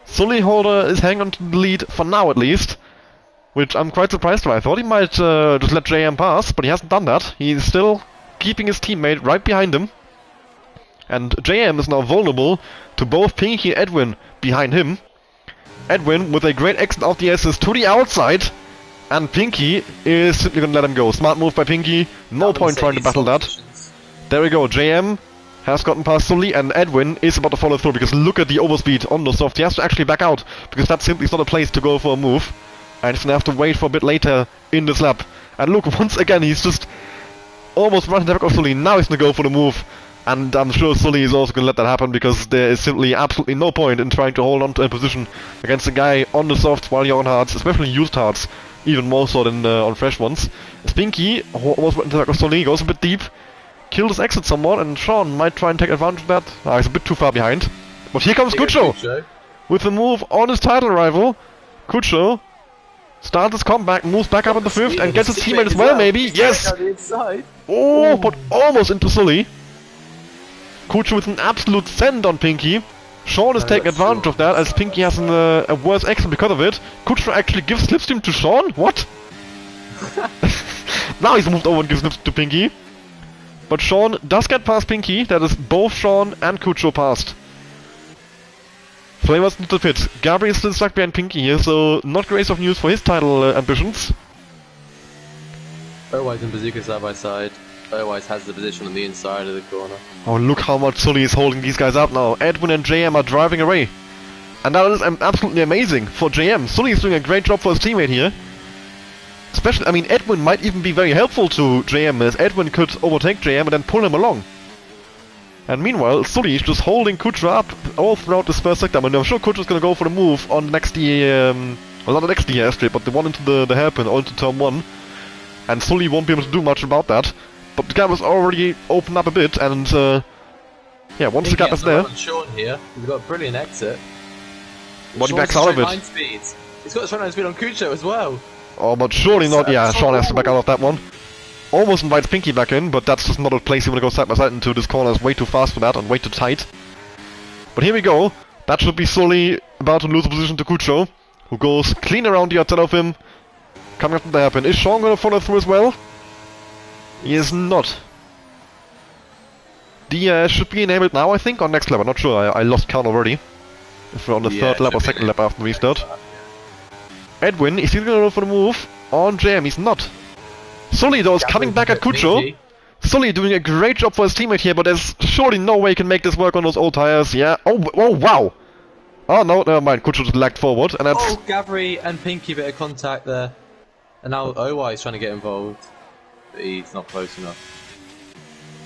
Sully Holder is hanging on to the lead for now at least. which I'm quite surprised by. I thought he might just let JM pass, but he hasn't done that. He's still keeping his teammate right behind him. And JM is now vulnerable to both Pinky and Edwin behind him. Edwin with a great exit off the S's to the outside. And Pinky is simply gonna let him go. Smart move by Pinky. No point trying to battle that. There we go. JM has gotten past Sully, and Edwin is about to follow through because look at the overspeed on the soft. He has to actually back out because that simply is not a place to go for a move. And he's gonna have to wait for a bit later in this lap. And look, once again, he's just almost running the back of Sully. Now he's gonna go for the move. And I'm sure Sully is also gonna let that happen because there is simply absolutely no point in trying to hold on to a position against a guy on the softs while you're on hards, especially used hards. Even more so than on fresh ones. Spinky, who almost went into the back of Sully, goes a bit deep. Killed his exit somewhat, and Sean might try and take advantage of that. He's a bit too far behind. But here comes Kucho! With a move on his title rival. Kucho starts his comeback, moves back up in the fifth, and gets his teammate as well, maybe. Yes! Oh, but almost into Sully. Kucho with an absolute send on Pinky. Sean is taking advantage of that, as Pinky has a worse exit because of it. Kucho actually gives slipstream to Sean? What? Now he's moved over and gives slipstream to Pinky. But Sean does get past Pinky. That is both Sean and Kucho passed. Flavors into the pit. Gabri is still stuck behind Pinky here, so not great of news for his title ambitions. Otherwise and Bazooka side by side. Otherwise has the position on the inside of the corner. Oh, look how much Sully is holding these guys up now. Edwin and JM are driving away. And that is absolutely amazing for JM. Sully is doing a great job for his teammate here. Especially, I mean, Edwin might even be very helpful to JM, as Edwin could overtake JM and then pull him along. And meanwhile, Sully is just holding Kucho up all throughout this first sector. I mean, I'm sure Kucho's gonna go for the move on the next well, not the next airstrip, but the one into the hairpin, or into turn 1. And Sully won't be able to do much about that. But the gap has already opened up a bit, and yeah, once the gap is there... Sean here. He's got a brilliant exit. What he backs out of it. He's got a straight line speed on Kucho as well. Oh, but surely not. Yeah, Sean has to back out of that one. Almost invites Pinky back in, but that's just not a place you want to go side by side into. This corner is way too fast for that and way too tight. But here we go. That should be Sully about to lose a position to Kucho, who goes clean around the outside of him. Coming up to the hairpin. Is Sean going to follow through as well? He is not. The should be enabled now, I think, on next lap. I'm not sure. I lost count already. If we're on the third lap or second lap after the restart. Edwin, is he going to go for the move on JM? He's not. Sully, though, is coming back at Kucho. Sully doing a great job for his teammate here, but there's surely no way he can make this work on those old tires. Yeah. Oh, wow. Oh, no, never mind. Kucho just lagged forward, and that's... Oh, Gabri and Pinky bit of contact there. And now OY is trying to get involved. But he's not close enough.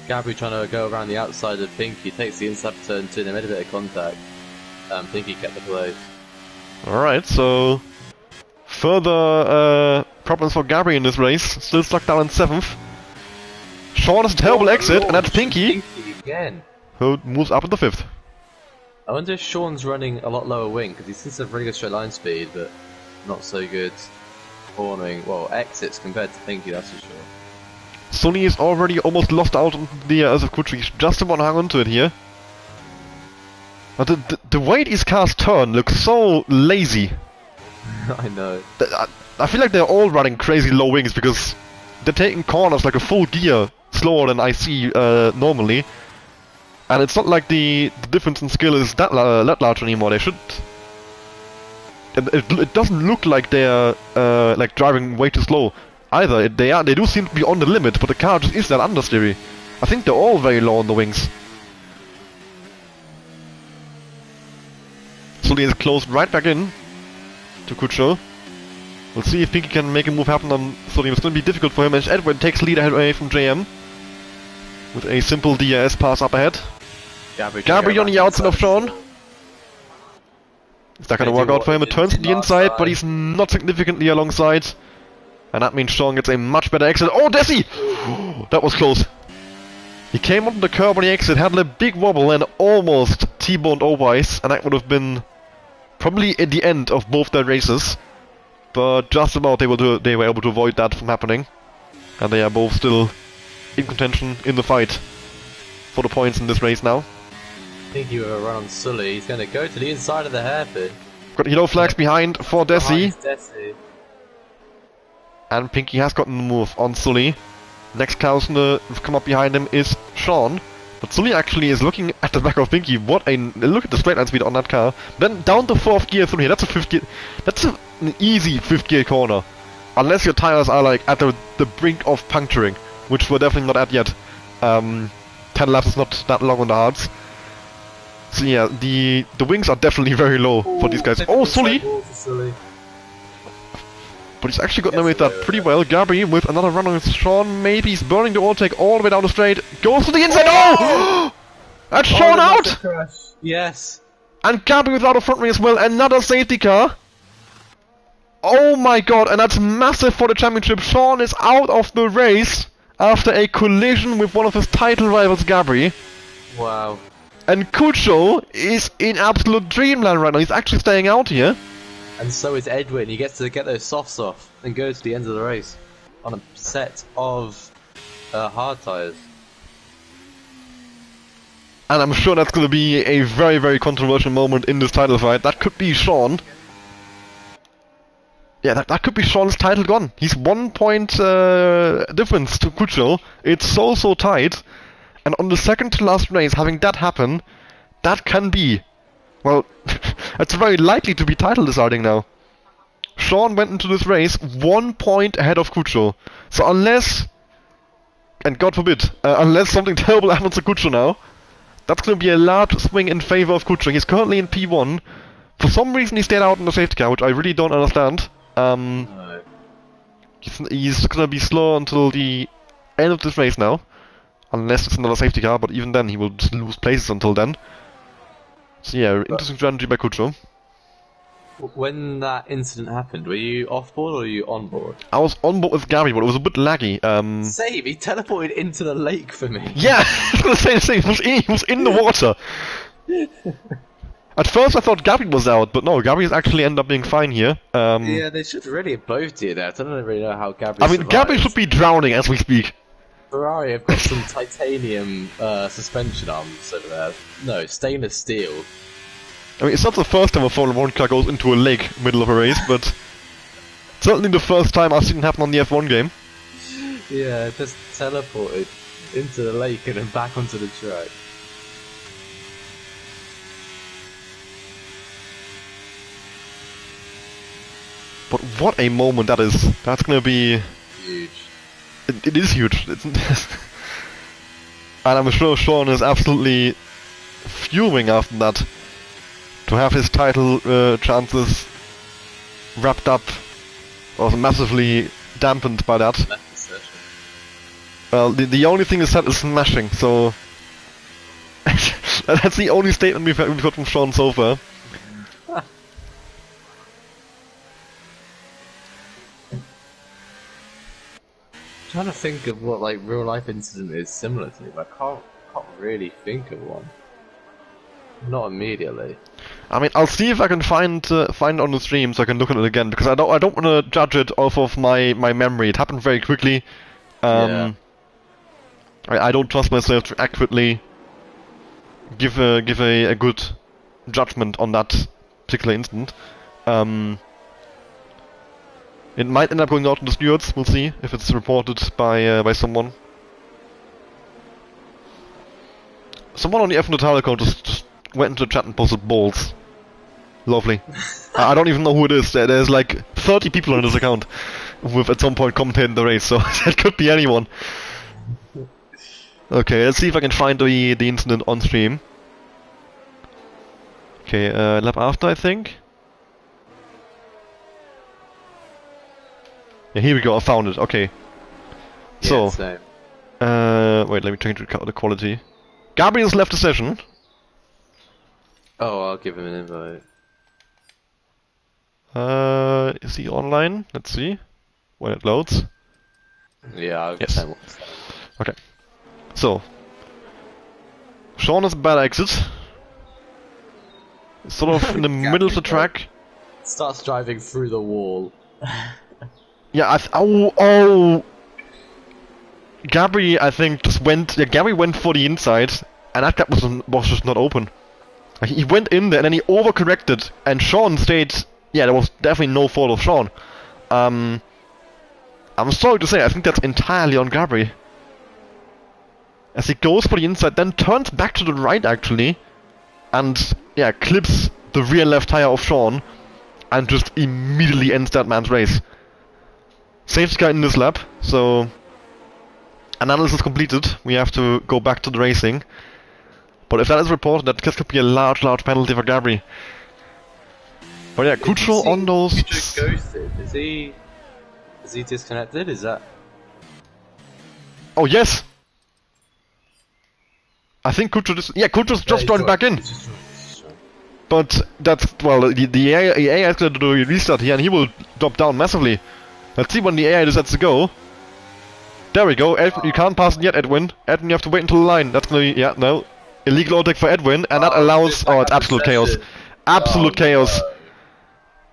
Gabri trying to go around the outside of Pinky, takes the inside turn 2, they made a bit of contact. Pinky kept the place. Alright, so... Further problems for Gabri in this race. Still stuck down in 7th. Sean has a terrible exit, and that's Pinky, again. Who moves up in the 5th. I wonder if Sean's running a lot lower wing, because he seems to have really good straight line speed, but not so good cornering, well, exits compared to Pinky, that's for sure. Sully is already almost lost out on the as of Kucho. He's just about hung onto it here. But the way these cars turn looks so lazy. I know. I feel like they're all running crazy low wings because they're taking corners like a full gear slower than I see normally. And it's not like the difference in skill is that large anymore. They should... It doesn't look like they're like driving way too slow either. They do seem to be on the limit, but the car just is that understeery. I think they're all very low on the wings. Sully is closed right back in to Kucho. We'll see if Pinky can make a move happen on Sully. It's going to be difficult for him, as Edwin takes lead away from JM with a simple DRS pass up ahead. Gabri on the outside of Sean. Is that going to work out for him? It turns to the inside, but he's not significantly alongside. And that means Sean gets a much better exit. Oh, Desi! That was close. He came onto the curb on the exit, had a big wobble and almost T-boned Owise, and that would have been probably at the end of both their races. But just about they were able to avoid that from happening. And they are both still in contention in the fight for the points in this race now. I think you were around Sully. He's going to go to the inside of the hairpin. Got yellow flags behind for Desi. And Pinky has gotten the move on Sully. Next car to come up behind him is Sean. But Sully actually is looking at the back of Pinky. What a look at the straight line speed on that car. Then down to 4th gear through here. That's a 5th gear. That's an easy 5th gear corner. Unless your tires are like at the brink of puncturing, which we're definitely not at yet. 10 laps is not that long on the hards. So yeah, the wings are definitely very low for these guys. Oh, Sully! But he's actually gotten away with that pretty well. Gabby with another run on Sean. Maybe he's burning the overtake all the way down the straight. Goes to the inside. Oh! That's Sean out! Yes. And Gabby without a front wing as well. Another safety car. Oh my god, and that's massive for the championship. Sean is out of the race after a collision with one of his title rivals, Gabby. Wow. And Kucho is in absolute dreamland right now. He's actually staying out here. And so is Edwin. He gets to get those softs off and go to the end of the race on a set of hard tyres. And I'm sure that's going to be a very, very controversial moment in this title fight. That could be Sean. Yeah, that could be Sean's title gone. He's 1 point difference to Kucho. It's so tight. And on the second to last race, having that happen, that can be, well, it's very likely to be title deciding now. Sean went into this race 1 point ahead of Kucho. So unless, and God forbid, unless something terrible happens to Kucho now, that's going to be a large swing in favor of Kucho. He's currently in P1. For some reason he stayed out in the safety car, which I really don't understand. He's going to be slow until the end of this race now. Unless it's another safety car, but even then he will just lose places until then. So yeah, interesting strategy by Kucho. When that incident happened, were you off board or were you on board? I was on board with Gabby, but it was a bit laggy. Same, he teleported into the lake for me. Yeah, I was going to say the same. He was in the water. At first I thought Gabby was out, but no, Gabby's actually ended up being fine here. Yeah, they should really have both did that. I don't really know how Gabby I mean, survived. Gabby should be drowning as we speak. Ferrari have got some titanium suspension arms over there. No, stainless steel. I mean, it's not the first time a Formula 1 car goes into a lake middle of a race, but certainly the first time I've seen it happen on the F1 game. Yeah, just teleported into the lake and then back onto the track. But what a moment that is. That's gonna be... Huge. It is huge. And I'm sure Sean is absolutely fuming after that. To have his title chances wrapped up or massively dampened by that. Well, the only thing is said is smashing, so... that's the only statement we've got from Sean so far. I'm trying to think of what like real life incident is similar to it, but I can't really think of one. Not immediately. I mean, I'll see if I can find it on the stream so I can look at it again, because I don't want to judge it off of my memory. It happened very quickly. Yeah. I don't trust myself to accurately give a good judgment on that particular incident. It might end up going out in the stewards. We'll see if it's reported by someone. Someone on the F1 Total account just went into the chat and posted balls. Lovely. I don't even know who it is. There's like 30 people on this account who have at some point commentated the race, so that could be anyone. Okay, let's see if I can find the incident on stream. Okay, lap after, I think. Yeah, here we go. I found it. Okay. Yeah, So, same. wait, let me change the quality. Gabriel's left the session. Oh, I'll give him an invite. Is he online? Let's see. When it loads. Yeah, I'll Yes. send one. Okay. So, Sean is a bad exit. Sort of in the middle of the track. Starts driving through the wall. Yeah, oh! Gabby, I think, just went. Yeah, Gabby went for the inside, and that gap was just not open. He went in there and then he overcorrected, and Sean stayed. Yeah, there was definitely no fault of Sean. I'm sorry to say, I think that's entirely on Gabri. As he goes for the inside, then turns back to the right actually, and yeah, clips the rear left tire of Sean, and just immediately ends that man's race. Safety car in this lap, so analysis completed. We have to go back to the racing. But if that is reported, that could be a large penalty for Gabri. But yeah, Kucho on those. Kucho ghosted. Is he disconnected? Is that? Oh yes. I think Kucho Kucho's just joined back in. But that's, well, the AI is going to do a restart here, and he will drop down massively. Let's see when the AI decides to go. There we go. Edwin, you can't pass it yet, Edwin. Edwin, you have to wait until the line. That's gonna be, yeah, no. Illegal overtake for Edwin, and that allows, oh, it's absolute chaos. Absolute chaos.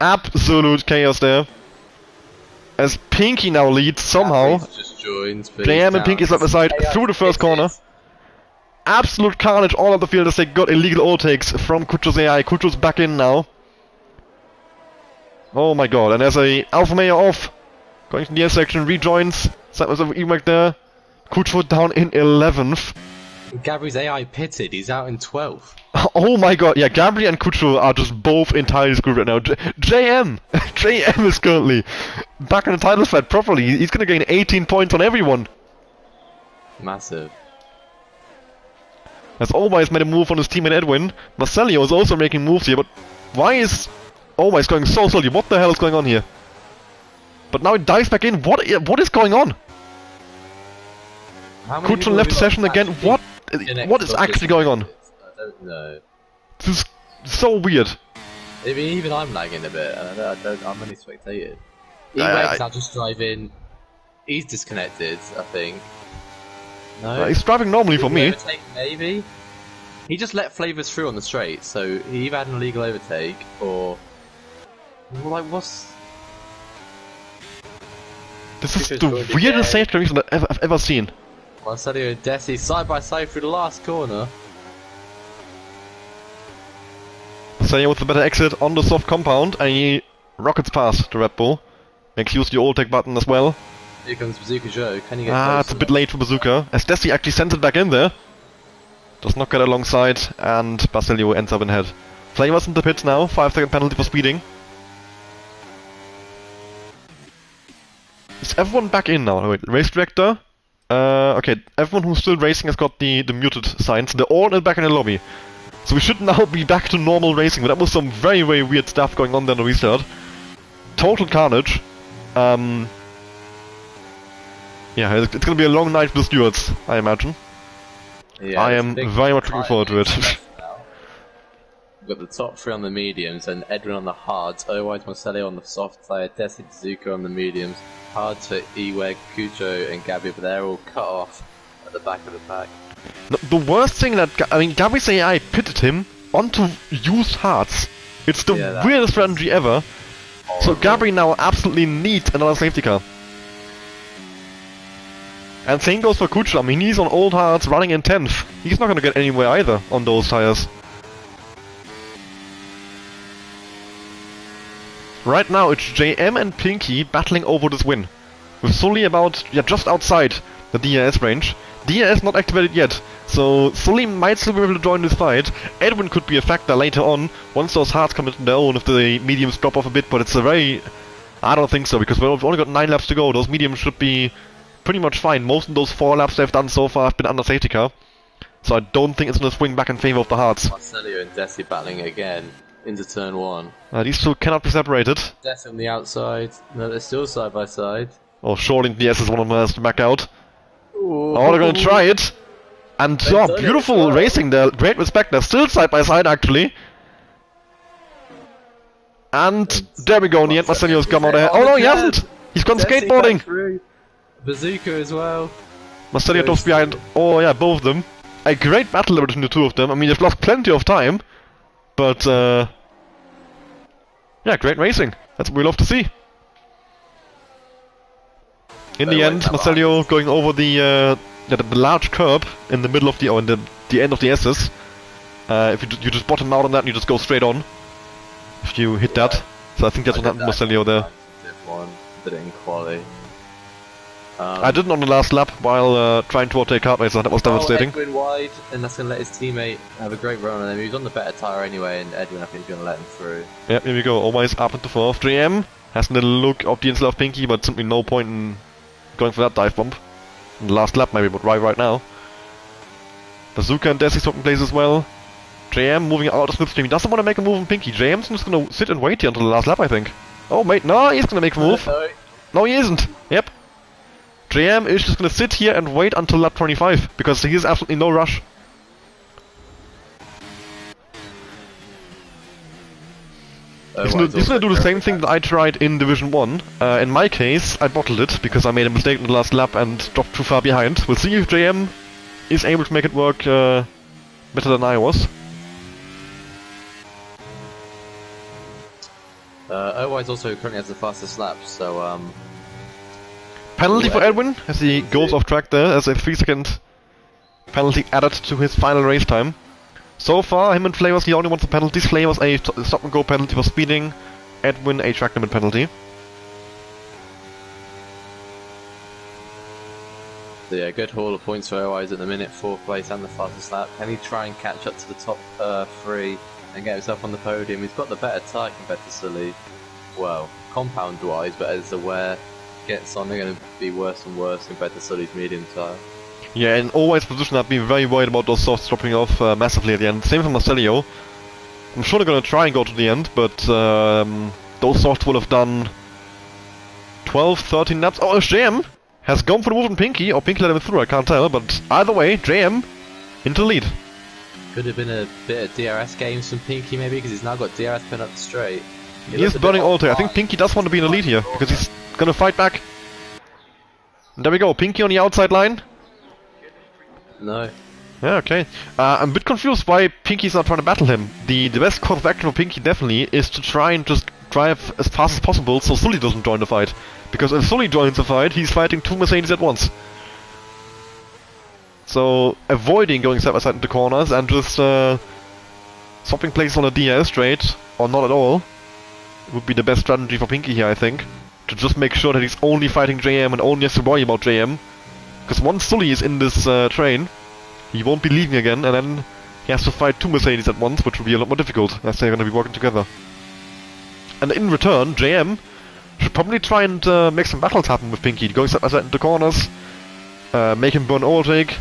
Absolute chaos there. As Pinky now leads somehow. JM and Pinky side by side through the first corner. Absolute carnage all of the field as they got illegal overtakes from Kucho's AI. Kucho's back in now. Oh my god, and there's a Alfa Romeo off. Going to the intersection, rejoins. Side of Ewek there. Kucho down in 11th. Gabri's AI pitted, he's out in 12th. Oh my god, yeah, Gabri and Kucho are just both entirely screwed right now. JM! JM is currently back in the title fight properly. He's gonna gain 18 points on everyone. Massive. Has always made a move on his teammate Edwin. Marcelio is also making moves here, but why is Always going so slowly? What the hell is going on here? But now it dives back in. What is going on? Kucho left the session again. What is actually going on? I don't know. This is so weird. I mean, even I'm lagging a bit. I'm only spectated. Ewek's now just driving. He's disconnected, I think. No. He's driving normally for me. Overtake, maybe. He just let Flavors through on the straight, so he either had an illegal overtake or like what's. This is the weirdest safety reason I've ever seen. Marcelio and Desi side by side through the last corner. Marcelio with the better exit on the soft compound, and he rockets past the Red Bull. Makes use of the overtake button as well. Here comes Bazooka Joe. Can you get closer? It's a bit late for Bazooka, as Desi actually sends it back in there. Does not get alongside, and Basilio ends up in head. Flavors in the pits now, 5-second penalty for speeding. Is everyone back in now? Wait, race director? Okay, everyone who's still racing has got the muted signs. They're all back in the lobby. So we should now be back to normal racing, but that was some very, very weird stuff going on there in the restart. Total carnage. Yeah, it's gonna be a long night for the stewards, I imagine. Yeah, I am very much looking forward to it. We've got the top three on the mediums and Edwin on the hards, otherwise Marcelio on the soft side, Desi Bazooka on the mediums, hards for Ewek, Kucho and Gabby, but they're all cut off at the back of the pack. The worst thing that, Gabby's AI pitted him onto used hards. It's the weirdest strategy ever. So Gabby now absolutely needs another safety car. And same goes for Kucho. I mean, he's on old hards running in 10th. He's not gonna get anywhere either on those tires. Right now it's JM and Pinky battling over this win. With Sully about, just outside the DRS range. DRS not activated yet, so Sully might still be able to join this fight. Edwin could be a factor later on, once those hards come into their own, if the mediums drop off a bit, but it's a very... I don't think so, because we've only got 9 laps to go. Those mediums should be pretty much fine. Most of those 4 laps they've done so far have been under safety car. So I don't think it's going to swing back in favour of the hards. Marcelio and Desi battling again into turn 1. These two cannot be separated. Desi on the outside. No, they're still side by side. Oh, surely DS is one of them has to back out. Ooh. Oh, they're going to try it. And beautiful racing there. Great respect. They're still side by side actually. And there we go. In the end, Marcelio's come out ahead. Oh no, he hasn't. He's gone skateboarding. Bazooka as well. Marcelio drops behind. Oh yeah, both of them. A great battle between the two of them. I mean, they've lost plenty of time, but yeah, great racing. That's what we love to see. In the end, Marcelio going over the large curb in the middle of the the end of the S's. If you just bottom out on that, and you just go straight on. If you hit that, so I think that's what happened to Marcelio there. One, did it in quali. I didn't on the last lap while trying to overtake Kart Racer. That was devastating. Edwin wide, and that's going to let his teammate have a great run on him. He was on the better tyre anyway, and Edwin, I think, is going to let him through. Yep, here we go. Always up into fourth. JM has a little look of the inside of Pinky, but simply no point in going for that dive bomb. In the last lap, maybe, but right now. Bazooka and Desi swapping places as well. JM moving out of slipstream. He doesn't want to make a move on Pinky. JM's just going to sit and wait here until the last lap, I think. Oh, mate, no, he's going to make a move. No, he isn't. Yep. JM is just going to sit here and wait until lap 25, because he has absolutely no rush. He's going to do the same thing that I tried in Division 1. In my case, I bottled it, because I made a mistake in the last lap and dropped too far behind. We'll see if JM is able to make it work better than I was. Otherwise also currently has the fastest lap, so Penalty for Edwin as he goes off track there, as a 3-second penalty added to his final race time. So far, him and Flavors, he only wants the penalties. Flavors a stop and go penalty for speeding, Edwin a track limit penalty. So yeah, good haul of points for OIs at the minute, 4th place and the fastest lap. Can he try and catch up to the top 3 and get himself on the podium? He's got the better tyre compared to Sully. Well, compound wise, but as the wear gets on, they're going to be worse and worse compared to Sully's medium tyre. Yeah, in Always position I've been very worried about those softs dropping off massively at the end. Same for Marcelio. I'm sure they're going to try and go to the end, but those softs will have done 12, 13 laps. Oh, JM has gone for the move on Pinky, or Pinky let him through, I can't tell, but either way, JM into the lead. Could have been a bit of DRS games from Pinky maybe, because he's now got DRS pin up straight. He is burning Alter. I think Pinky does want to be in the lead here, because he's going to fight back. And there we go, Pinky on the outside line. No. Yeah, okay. I'm a bit confused why Pinky's not trying to battle him. The best course of action for Pinky definitely is to try and just drive as fast as possible so Sully doesn't join the fight. Because if Sully joins the fight, he's fighting 2 Mercedes at once. So, avoiding going side by side into corners and just swapping places on a DRS straight, or not at all, would be the best strategy for Pinky here, I think. To just make sure that he's only fighting JM and only has to worry about JM. Because once Sully is in this train, he won't be leaving again, and then he has to fight 2 Mercedes at once, which will be a lot more difficult, as they're going to be working together. And in return, JM should probably try and make some battles happen with Pinky, going side by side into corners, make him burn overtake,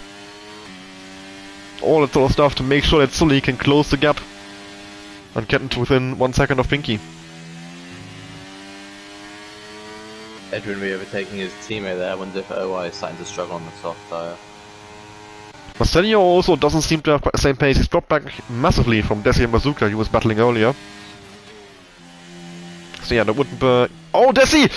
all that sort of stuff to make sure that Sully can close the gap and get into within 1 second of Pinky. Edwin re-overtaking his teammate there. I wonder if OI is starting to struggle on the soft tyre. Marcelio also doesn't seem to have quite the same pace. He's dropped back massively from Desi and Bazooka he was battling earlier. So yeah, that wouldn't... oh, Desi!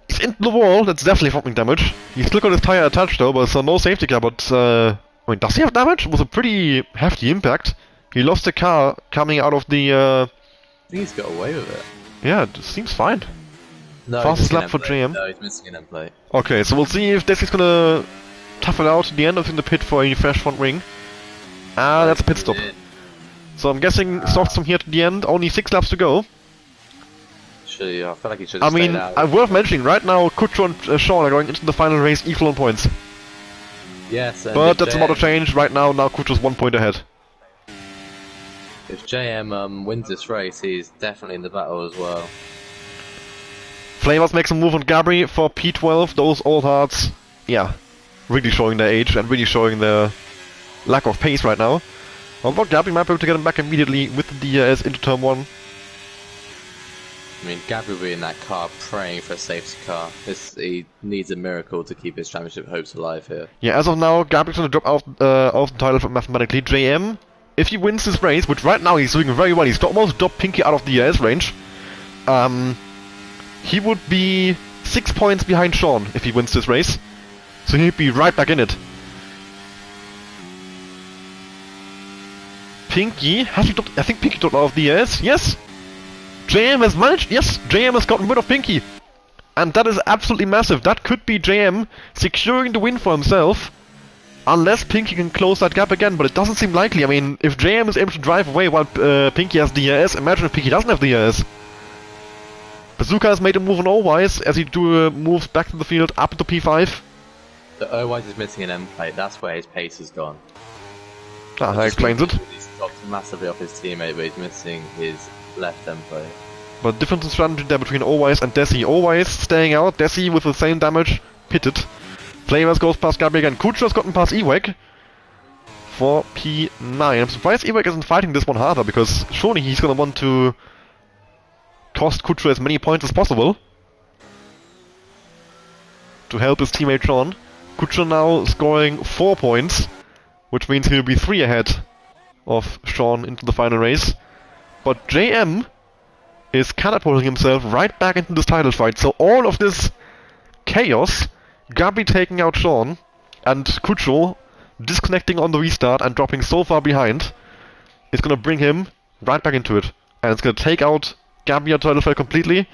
He's into the wall. That's definitely thumping damage. He's still got his tyre attached though, but so no safety car. But I mean, does he have damage? It was a pretty hefty impact. He lost the car coming out of the... I think he's got away with it. Yeah, it seems fine. No, fastest lap for JM. No, he's missing an end plate. Okay, so we'll see if Desi's gonna tough it out at the end of in the pit for a fresh front wing. Ah, that's a pit stop. So I'm guessing softs from here to the end, only 6 laps to go. I feel like he should have stayed out. Worth mentioning, right now Kutro and Sean are going into the final race equal on points. Yes, but that's about to change. Right now Kutro's 1 point ahead. If JM wins this race, he's definitely in the battle as well. Flavors makes a move on Gabri for P12, those old hearts, yeah, really showing their age and really showing their lack of pace right now. Although Gabri might be able to get him back immediately with the DRS into turn 1. I mean, Gabri will be in that car praying for a safety car. He needs a miracle to keep his championship hopes alive here. Yeah, as of now, Gabri's going to drop out of the title mathematically. JM, if he wins this race, which right now he's doing very well, he's almost dropped Pinky out of the DRS range. He would be 6 points behind Sean if he wins this race. So he'd be right back in it. Pinky, has he dropped, I think Pinky dropped out of the DRS, yes! JM has managed, yes, JM has gotten rid of Pinky. And that is absolutely massive. That could be JM securing the win for himself. Unless Pinky can close that gap again, but it doesn't seem likely. I mean, if JM is able to drive away while Pinky has DRS, imagine if Pinky doesn't have DRS. Bazooka has made a move on Allwise as he moves back to the field up into P5. The Allwise is missing an end plate, that's where his pace has gone. Ah, that explains it. He's dropped massively off his teammate, but he's missing his left end plate. But difference in strategy there between Allwise and Desi. Allwise staying out, Desi with the same damage, pitted. Flavors goes past Gabriel again. Kucho's gotten past Ewek for P9. I'm surprised Ewek isn't fighting this one harder, because surely he's gonna want to cost Kucho as many points as possible to help his teammate Sean. Kucho now scoring 4 points, which means he'll be 3 ahead of Sean into the final race. But JM is catapulting himself right back into this title fight, so all of this chaos, Gabi taking out Sean, and Kucho disconnecting on the restart and dropping so far behind, is gonna bring him right back into it. And it's gonna take out Gabi out title fight completely.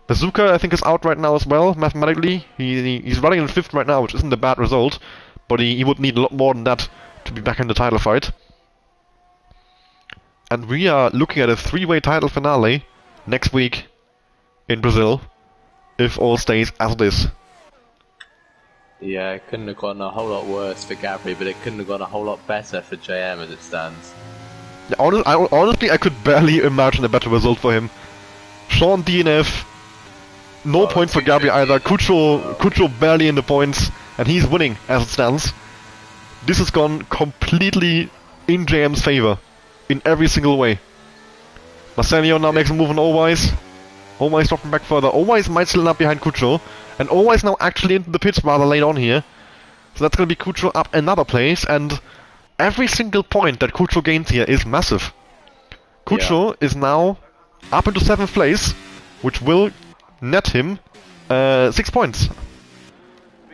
Bazooka, I think, is out right now as well, mathematically. He's running in 5th right now, which isn't a bad result, but he would need a lot more than that to be back in the title fight. And we are looking at a 3-way title finale next week in Brazil, if all stays as it is. Yeah, it couldn't have gone a whole lot worse for Gabri, but it couldn't have gone a whole lot better for JM as it stands. Yeah, honestly, I could barely imagine a better result for him. Sean DNF, no point for Gabi either. Kucho barely in the points, and he's winning as it stands. This has gone completely in JM's favor, in every single way. Marcelio now makes a move on Allwise. Allwise dropping back further. Allwise might still end up behind Kucho, and Allwise now actually into the pits rather late on here. So that's gonna be Kucho up another place, and every single point that Kucho gains here is massive. Kucho is now up into 7th place, which will net him 6 points.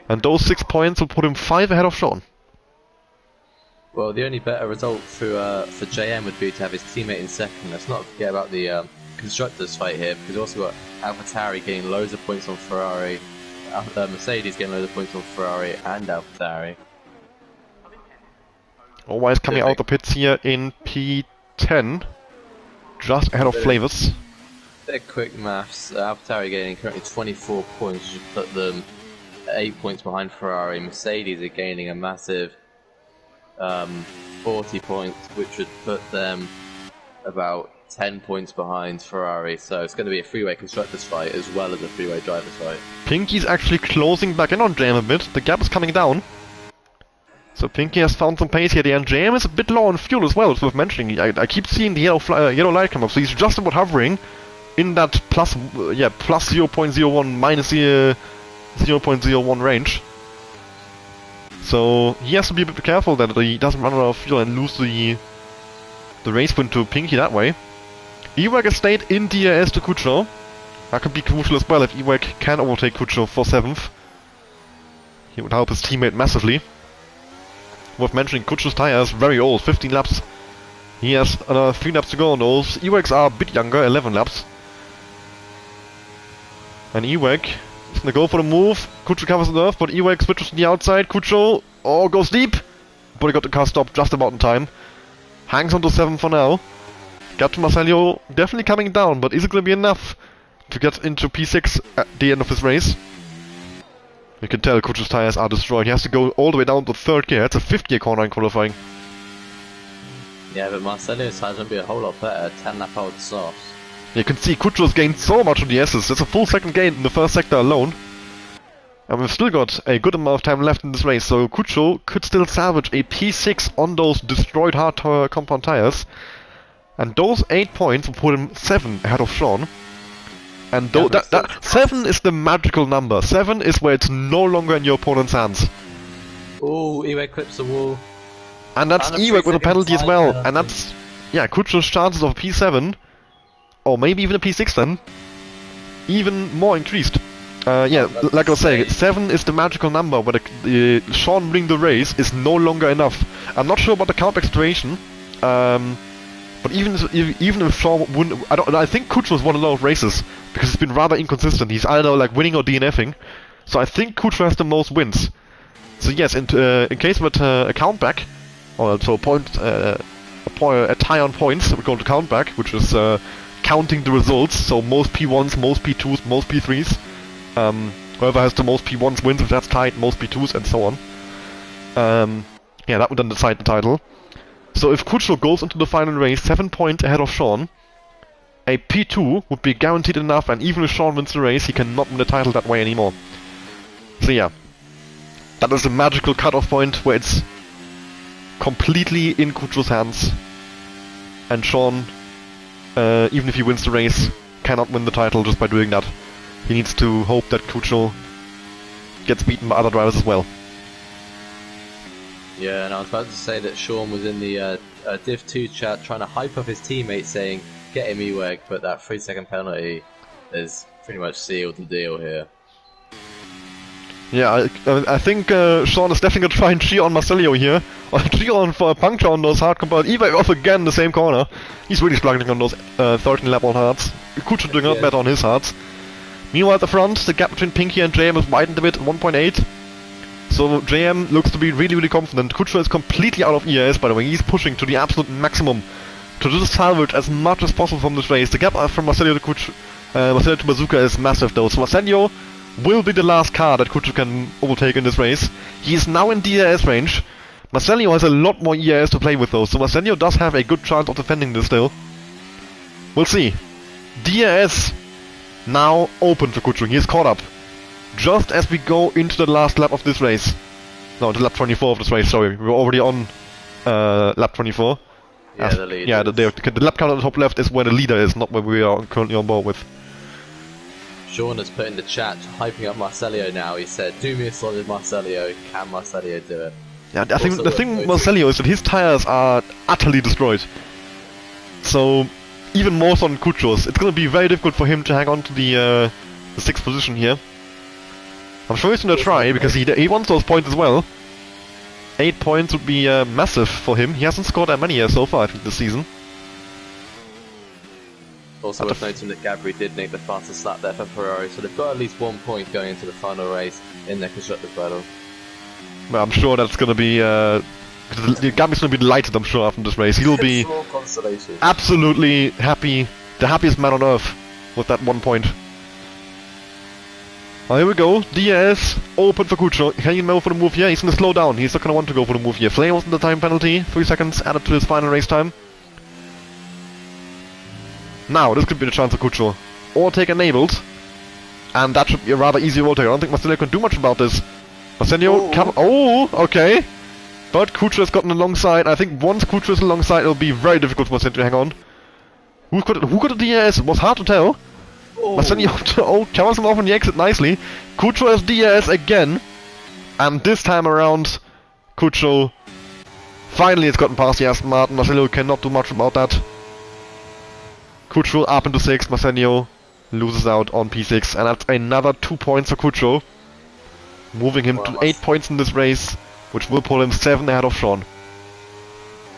And those 6 points will put him 5 ahead of Sean. Well, the only better result for JM would be to have his teammate in 2nd. Let's not forget about the constructors fight here, because we've also got AlphaTauri getting loads of points on Ferrari, Mercedes getting loads of points on Ferrari and AlphaTauri. Always coming out the pits here in P10, just ahead of Flavors. Bit of quick maths. AlphaTauri getting currently 24 points, which would put them 8 points behind Ferrari. Mercedes are gaining a massive 40 points, which would put them about 10 points behind Ferrari. So it's going to be a three-way constructors fight as well as a three-way drivers fight. Pinky's actually closing back in on JM a bit. The gap is coming down. So Pinky has found some pace here. The end. JM is a bit low on fuel as well, it's worth mentioning. I keep seeing the yellow light come up, so he's just about hovering in that plus 0.01, minus 0.01 range. So he has to be a bit careful that he doesn't run out of fuel and lose the race win to Pinky that way. Ewek has stayed in DRS to Kucho. That could be crucial as well if Ewek can overtake Kucho for 7th. He would help his teammate massively. Worth mentioning, Kucho's tires very old, 15 laps. He has another 3 laps to go on those. Ewek's are a bit younger, 11 laps. And Ewek is gonna go for the move. Kucho covers the earth, but Ewek switches to the outside. Kucho, goes deep! But he got the car stopped just about in time. Hangs on to 7 for now. Got to Marcelio definitely coming down, but is it gonna be enough to get into P6 at the end of his race? You can tell Kucho's tires are destroyed. He has to go all the way down to 3rd gear. It's a 5th gear corner in qualifying. Yeah, but Marcelio's tires won't be a whole lot better. 10 lap out softs. You can see Kucho's gained so much on the S's. That's a full 2nd gain in the 1st sector alone. And we've still got a good amount of time left in this race, so Kucho could still salvage a P6 on those destroyed hard compound tires. And those 8 points will put him 7 ahead of Sean. And that 7 is the magical number. 7 is where it's no longer in your opponent's hands. Oh, Ewek clips the wall. And that's Ewek with a penalty as well. And that's, yeah, Kucho's chances of a P7, or maybe even a P6 then, even more increased. Like I was saying, 7 is the magical number where Sean winning the race is no longer enough. I'm not sure about the countback situation. But even if Sean wouldn't, I think Kucho's won a lot of races because it's been rather inconsistent. He's either like winning or DNFing. So I think Kucho has the most wins. So yes, in case of a countback, or so a tie on points, we call it a countback, which is counting the results, so most P1s, most P2s, most P3s. Whoever has the most P1s wins, if that's tied, most P2s, and so on. Yeah, that would then decide the title. So if Kutsho goes into the final race 7 points ahead of Sean, a P2 would be guaranteed enough, and even if Sean wins the race, he cannot win the title that way anymore. So yeah, that is the magical cutoff point where it's completely in Kutsho's hands, and Sean, even if he wins the race, cannot win the title just by doing that. He needs to hope that Kutsho gets beaten by other drivers as well. Yeah, and I was about to say that Sean was in the Div 2 chat trying to hype up his teammates saying, get him Eweg, but that 3-second penalty has pretty much sealed the deal here. Yeah, I think Sean is definitely going to try and cheer on Marcelio here. Or cheer on for a puncture on those hard compound. Eweg off again in the same corner. He's really struggling on those 13 lap on hards. Kutsho doing a lot better on his hards. Meanwhile at the front, the gap between Pinky and JM has widened a bit at 1.8. So JM looks to be really confident. Kutsho is completely out of ERS, by the way. He's pushing to the absolute maximum to just salvage as much as possible from this race. The gap from Marcelio to Bazooka is massive though. So Marcelio will be the last car that Kutsho can overtake in this race. He is now in DRS range. Marcelio has a lot more ERS to play with though, so Marcelio does have a good chance of defending this still. We'll see. DRS now open for Kutsho. He is caught up. Just as we go into the last lap of this race. No, the lap 24 of this race, sorry. We were already on lap 24. Yeah, the lead. Yeah, the lap count on the top left is where the leader is, not where we are currently on board with. Sean has put in the chat, hyping up Marcelio now. He said, do me a solid, Marcelio. Can Marcelio do it? Yeah, I think the thing with Marcelio is that his tires are utterly destroyed. So, even more so than Kutsho's. It's going to be very difficult for him to hang on to the 6th position here. I'm sure he's going to try, because he wants those points as well. 8 points would be massive for him. He hasn't scored that many so far, I think, this season. Also worth noting that Gabri did make the fastest lap there for Ferrari, so they've got at least 1 point going into the final race in their constructors battle. Well, I'm sure that's going to be... Gabri's going to be delighted, I'm sure, after this race. He'll be absolutely happy, the happiest man on earth, with that 1 point. Oh, here we go. DRS open for Kutsho. Can he go for the move here? He's going to slow down. He's not going to want to go for the move here. Flame wasn't the time penalty. 3 seconds added to his final race time. Now, this could be the chance for Kutsho. Overtake enabled. And that should be a rather easy overtake. I don't think Marcelio can do much about this. Marcelio come... Oh, okay. But Kutsho has gotten alongside. I think once Kutsho is alongside, it'll be very difficult for Marcelio to hang on. Who got the DRS? It was hard to tell. Marcelio covers him off on the exit nicely. Kutsho has DRS again. And this time around, Kutsho finally has gotten past the Aston Martin. Marcelio cannot do much about that. Kutsho up into 6th. Marcelio loses out on P6. And that's another 2 points for Kutsho. Moving him to 8 points in this race, which will pull him 7 ahead of Sean.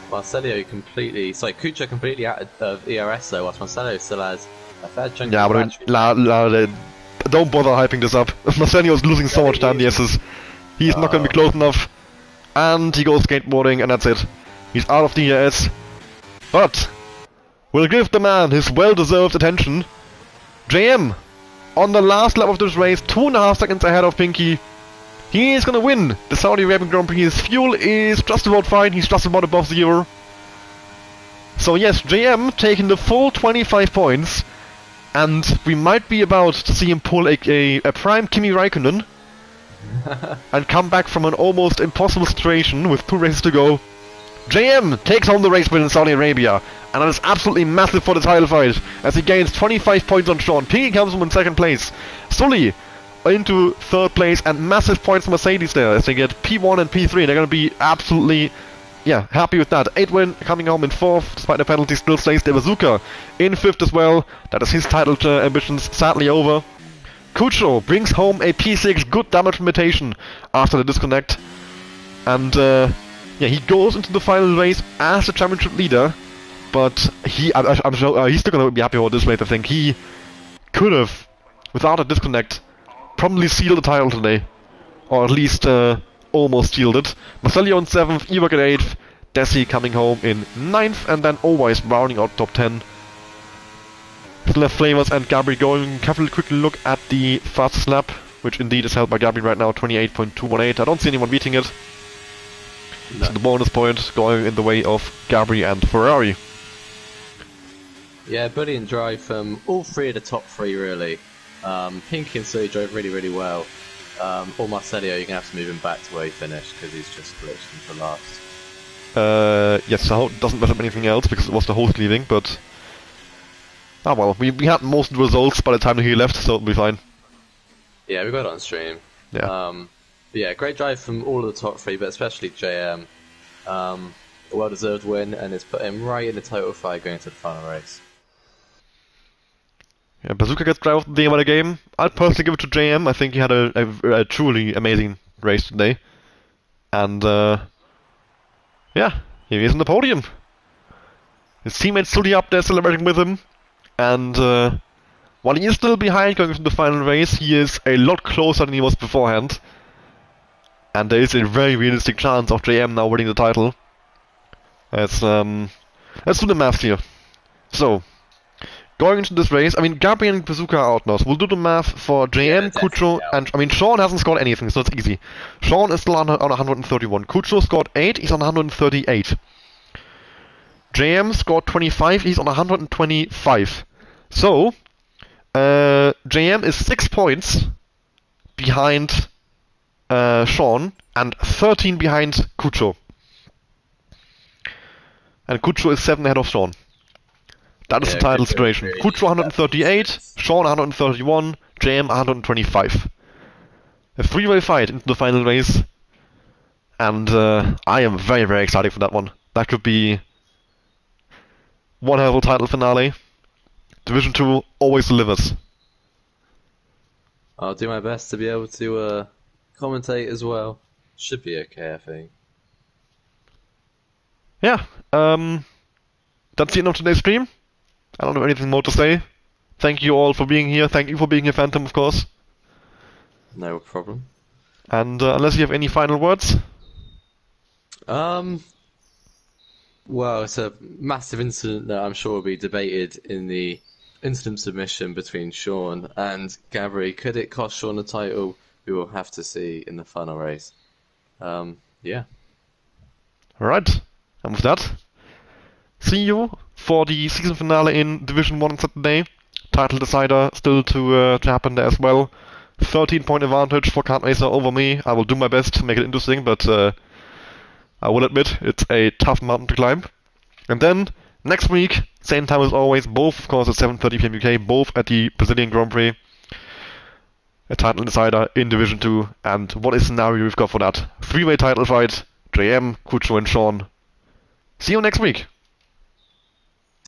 Marcelio completely... Sorry, Kutsho completely out of ERS though, whilst Marcelio still has a fair chunk of battery. Don't bother hyping this up. Marcelio is losing so much time, yes. He's not going to be close enough. And he goes skateboarding, and that's it. He's out of the ERS. But we'll give the man his well-deserved attention. JM, on the last lap of this race, 2.5 seconds ahead of Pinky. He is going to win the Saudi Arabian Grand Prix. His fuel is just about fine. He's just about above 0. So yes, JM taking the full 25 points. And we might be about to see him pull a prime Kimi Raikkonen. And come back from an almost impossible situation with 2 races to go. JM takes home the race win in Saudi Arabia. And that is absolutely massive for the title fight, as he gains 25 points on Sean. Pinky comes from in 2nd place. Sully into 3rd place, and massive points for Mercedes there, as they get P1 and P3. They're going to be absolutely, happy with that. 8 coming home in 4th, despite the penalty, still stays there. Bazooka in 5th as well. That is his title ambitions sadly over. Kutsho brings home a P6, good damage limitation after the disconnect. And, he goes into the final race as the championship leader. But I'm sure he's still going to be happy about this race, I think. He could have, without a disconnect, probably sealed the title today. Or at least almost sealed it. Marcelio in 7th, Eweg in 8th, Desi coming home in 9th, and then always rounding out top 10. still have Flavors and Gabri going. Have a quick look at the fastest lap, which indeed is held by Gabri right now, 28.218. I don't see anyone beating it. No. So the bonus point going in the way of Gabri and Ferrari. Yeah, brilliant drive from all three of the top three, really. Pinky and Sui drove really, really well. Or Marcelio, you're going to have to move him back to where he finished, because he's just glitched into last. Yes, I hope it doesn't mess up anything else, because it was the host leaving, but... Ah well, we had most of the results by the time he left, so it'll be fine. Yeah, we got it on stream. Yeah. But yeah, great drive from all of the top three, but especially JM. A well-deserved win, and it's put him right in the title fight going into the final race. Yeah, Bazooka gets drive of the day by the game. I'd personally give it to JM. I think he had a truly amazing race today. And, yeah, he is on the podium. His teammates Sully up there celebrating with him. And, while he is still behind going into the final race, he is a lot closer than he was beforehand. And there is a very realistic chance of JM now winning the title. Let's do the math here. So, going into this race, I mean, Gabri and Bazooka are out now, so we'll do the math for JM, Kucho, and, I mean, Sean hasn't scored anything, so it's easy. Sean is still on 131. Kucho scored 8, he's on 138. JM scored 25, he's on 125. So, JM is 6 points behind Sean and 13 behind Kucho. And Kucho is 7 ahead of Sean. That is the title situation. Kucho 138, Sean 131, JM 125. A 3-way fight into the final race. And I am very, very excited for that one. That could be one hell of a title finale. Division 2 always delivers. I'll do my best to be able to commentate as well. Should be okay, I think. Yeah, that's the end of today's stream. I don't have anything more to say. Thank you all for being here. Thank you for being here, Phantom, of course. No problem. And unless you have any final words? Well, it's a massive incident that I'm sure will be debated in the incident submission between Sean and Gabri. Could it cost Sean the title? We will have to see in the final race. Yeah. Alright, and with that, see you for the season finale in Division 1 on Saturday. Title decider still to happen there as well. 13-point advantage for Kartmazer over me. I will do my best to make it interesting, but I will admit it's a tough mountain to climb. And then, next week, same time as always, both of course at 7:30 PM UK, both at the Brazilian Grand Prix. A title decider in Division 2, and what is the scenario we've got for that? 3-way title fight, JM, Kucho and Sean. See you next week!